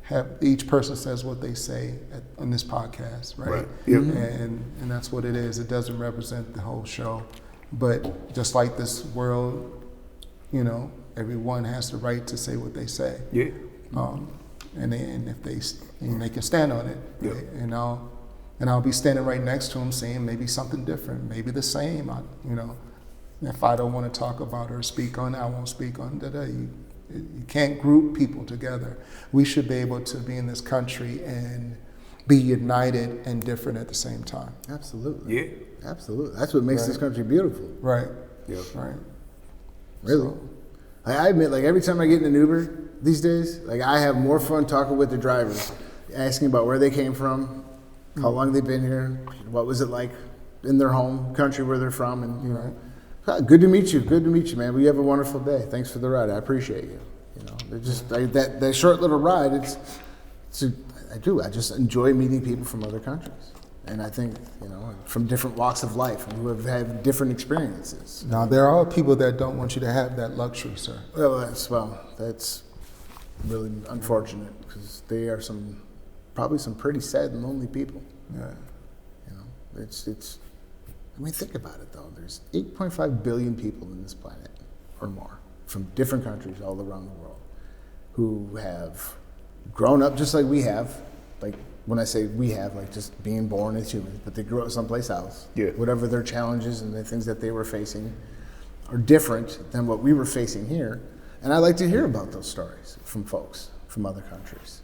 have each person says what they say on this podcast, right? Right. Yep. And that's what it is. It doesn't represent the whole show, but just like this world, you know, everyone has the right to say what they say. Yeah. And if they can stand on it, Yep. right? And I'll be standing right next to them saying maybe something different, maybe the same. You know, if I don't want to talk about or speak on it, I won't speak on it. You can't group people together. We should be able to be in this country and be united and different at the same time. Absolutely. Yeah. Absolutely. That's what makes this country beautiful. Right. Yep. Right. Really. I admit, like every time I get in an Uber these days, like I have more fun talking with the drivers, asking about where they came from, how long they've been here, what was it like in their home country where they're from, and you know, good to meet you. Good to meet you, man. We have a wonderful day. Thanks for the ride. I appreciate you. You know, they're just that short little ride. I just enjoy meeting people from other countries. And I think, you know, from different walks of life and who have had different experiences. Now, there are people that don't want you to have that luxury, sir. Well, that's really unfortunate because they are probably some pretty sad and lonely people. Yeah. You know, I mean, think about it though. There's 8.5 billion people in this planet or more from different countries all around the world who have grown up just like we have. Like, when I say we have, like just being born as humans, but they grew up someplace else. Yeah. Whatever their challenges and the things that they were facing are different than what we were facing here. And I like to hear about those stories from folks from other countries.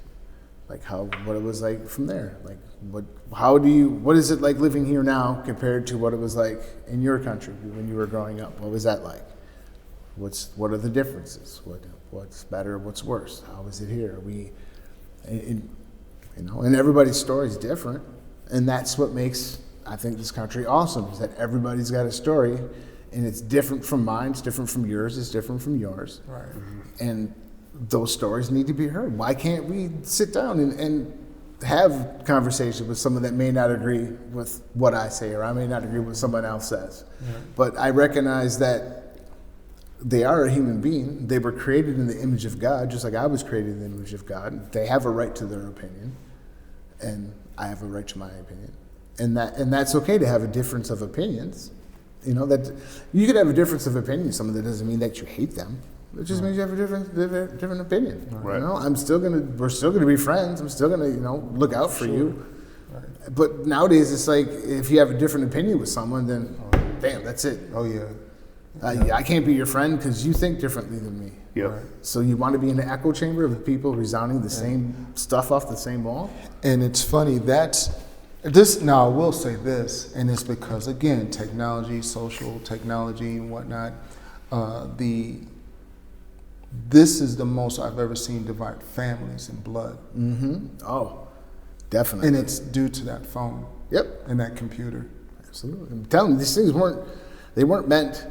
Like what it was like from there. Like what is it like living here now compared to what it was like in your country when you were growing up? What was that like? What are the differences? What's better, what's worse? How is it here? You know, and everybody's story is different, and that's what makes, I think, this country awesome, is that everybody's got a story, and it's different from mine, it's different from yours, it's different from yours. Right. And those stories need to be heard. Why can't we sit down and have conversations with someone that may not agree with what I say, or I may not agree with what someone else says? Yeah. But I recognize that they are a human being. They were created in the image of God, just like I was created in the image of God. They have a right to their opinion, and I have a right to my opinion. And that's okay to have a difference of opinions. You know, that you could have a difference of opinion. Some of that doesn't mean that you hate them. It just means you have a different opinion. Right. You know, we're still gonna be friends. I'm still gonna, you know, look out for you. Right. But nowadays, it's like if you have a different opinion with someone, then bam, that's it. Oh yeah. I can't be your friend because you think differently than me. Yeah. Right. So you want to be in an echo chamber of people resounding the same stuff off the same wall? And it's funny, now I will say this, and it's because, again, technology, social technology and whatnot, this is the most I've ever seen divide families and blood. Mm-hmm. Oh, definitely. And it's due to that phone. Yep. And that computer. Absolutely. I'm telling you, these things weren't meant.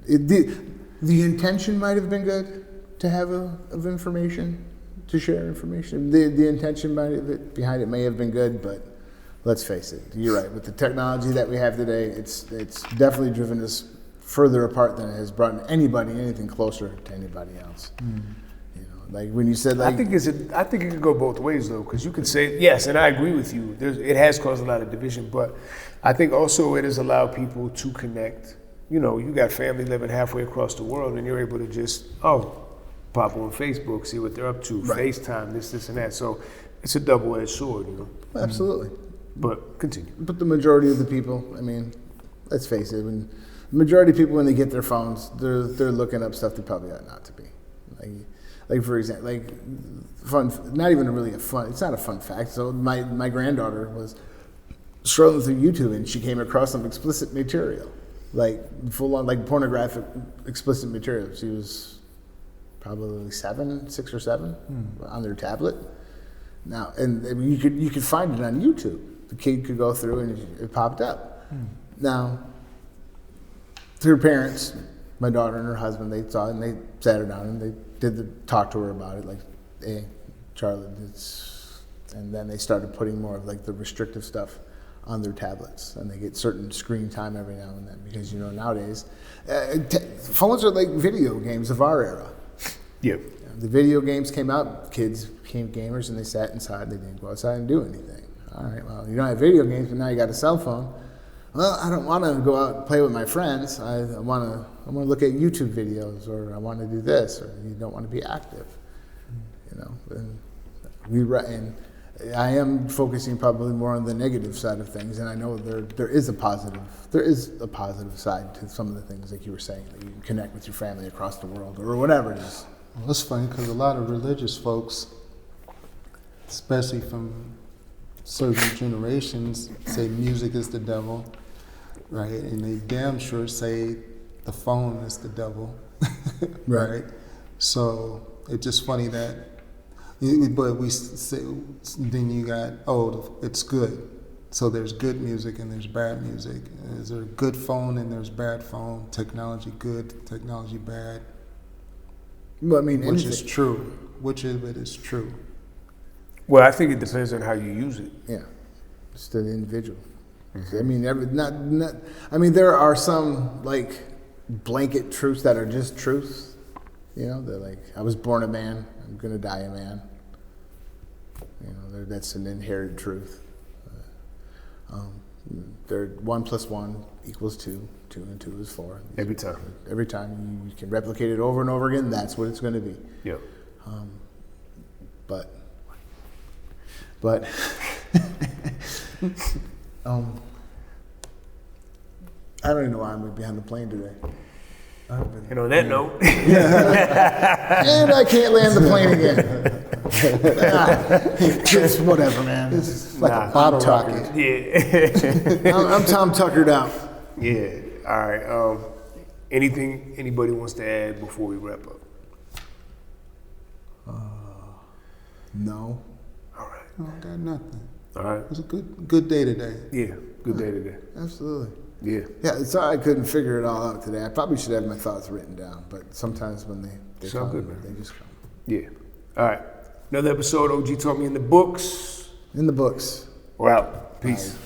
The intention might have been good to have of information, to share information. The intention behind it may have been good, but let's face it, you're right. With the technology that we have today, it's definitely driven us further apart than it has brought anything closer to anybody else. Mm. You know, like when you said, like, I think it could go both ways though, because you could say yes, and I agree with you. It has caused a lot of division, but I think also it has allowed people to connect. You know, you got family living halfway across the world, and you're able to just pop on Facebook, see what they're up to, right. FaceTime, this, and that. So it's a double-edged sword, you know. Absolutely. But continue. But the majority of the people, I mean, let's face it, the majority of people, when they get their phones, they're looking up stuff they probably ought not to be. Like for example, like fun, not even really it's not a fun fact. So my granddaughter was scrolling through YouTube and she came across some explicit material, like full on, like pornographic explicit material. She was probably 6 or 7, on their tablet. Now, and you could find it on YouTube. The kid could go through and it popped up. Now, her parents, my daughter and her husband, they saw it and they sat her down and they talk to her about it, like, hey, Charlotte, and then they started putting more of like the restrictive stuff on their tablets, and they get certain screen time every now and then, because nowadays phones are like video games of our era. Yeah. The video games came out, kids became gamers, and they sat inside. They didn't go outside and do anything. All right, well, you don't have video games, but now you got a cell phone. Well, I don't want to go out and play with my friends. I want to look at YouTube videos, or I want to do this, or you don't want to be active. And I am focusing probably more on the negative side of things, and I know there is a positive side to some of the things, like you were saying, that you can connect with your family across the world, or whatever it is. Well, it's funny because a lot of religious folks, especially from certain generations, say music is the devil, right? And they damn sure say the phone is the devil, right? So it's just funny that, but we say, then you got, it's good. So there's good music and there's bad music. Is there a good phone and there's bad phone? Technology good, technology bad. Well, I mean, which is true. Which of it is true? Well, I think it depends on how you use it. Yeah, just an individual. I mean, I mean, there are some like blanket truths that are just truths. They're like, I was born a man, I'm gonna die a man. That's an inherited truth. 1 + 1 = 2. 2 and 2 is 4. Every time. Every time you can replicate it over and over again, that's what it's going to be. Yeah. But I don't even know why I'm behind the plane today. And on that note, and I can't land the plane again. Just whatever, man. It's like a bottle rocket. yeah. I'm Tom Tuckered out. Yeah. All right. Anything anybody wants to add before we wrap up? No. All right. No, I got nothing. All right. It was a good day today. Yeah. Good day today. Absolutely. Yeah. Yeah, sorry I couldn't figure it all out today. I probably should have my thoughts written down, but sometimes when they Sound come, good, man. they just come. Yeah. All right. Another episode. OG taught me in the books. In the books. We're out. Peace.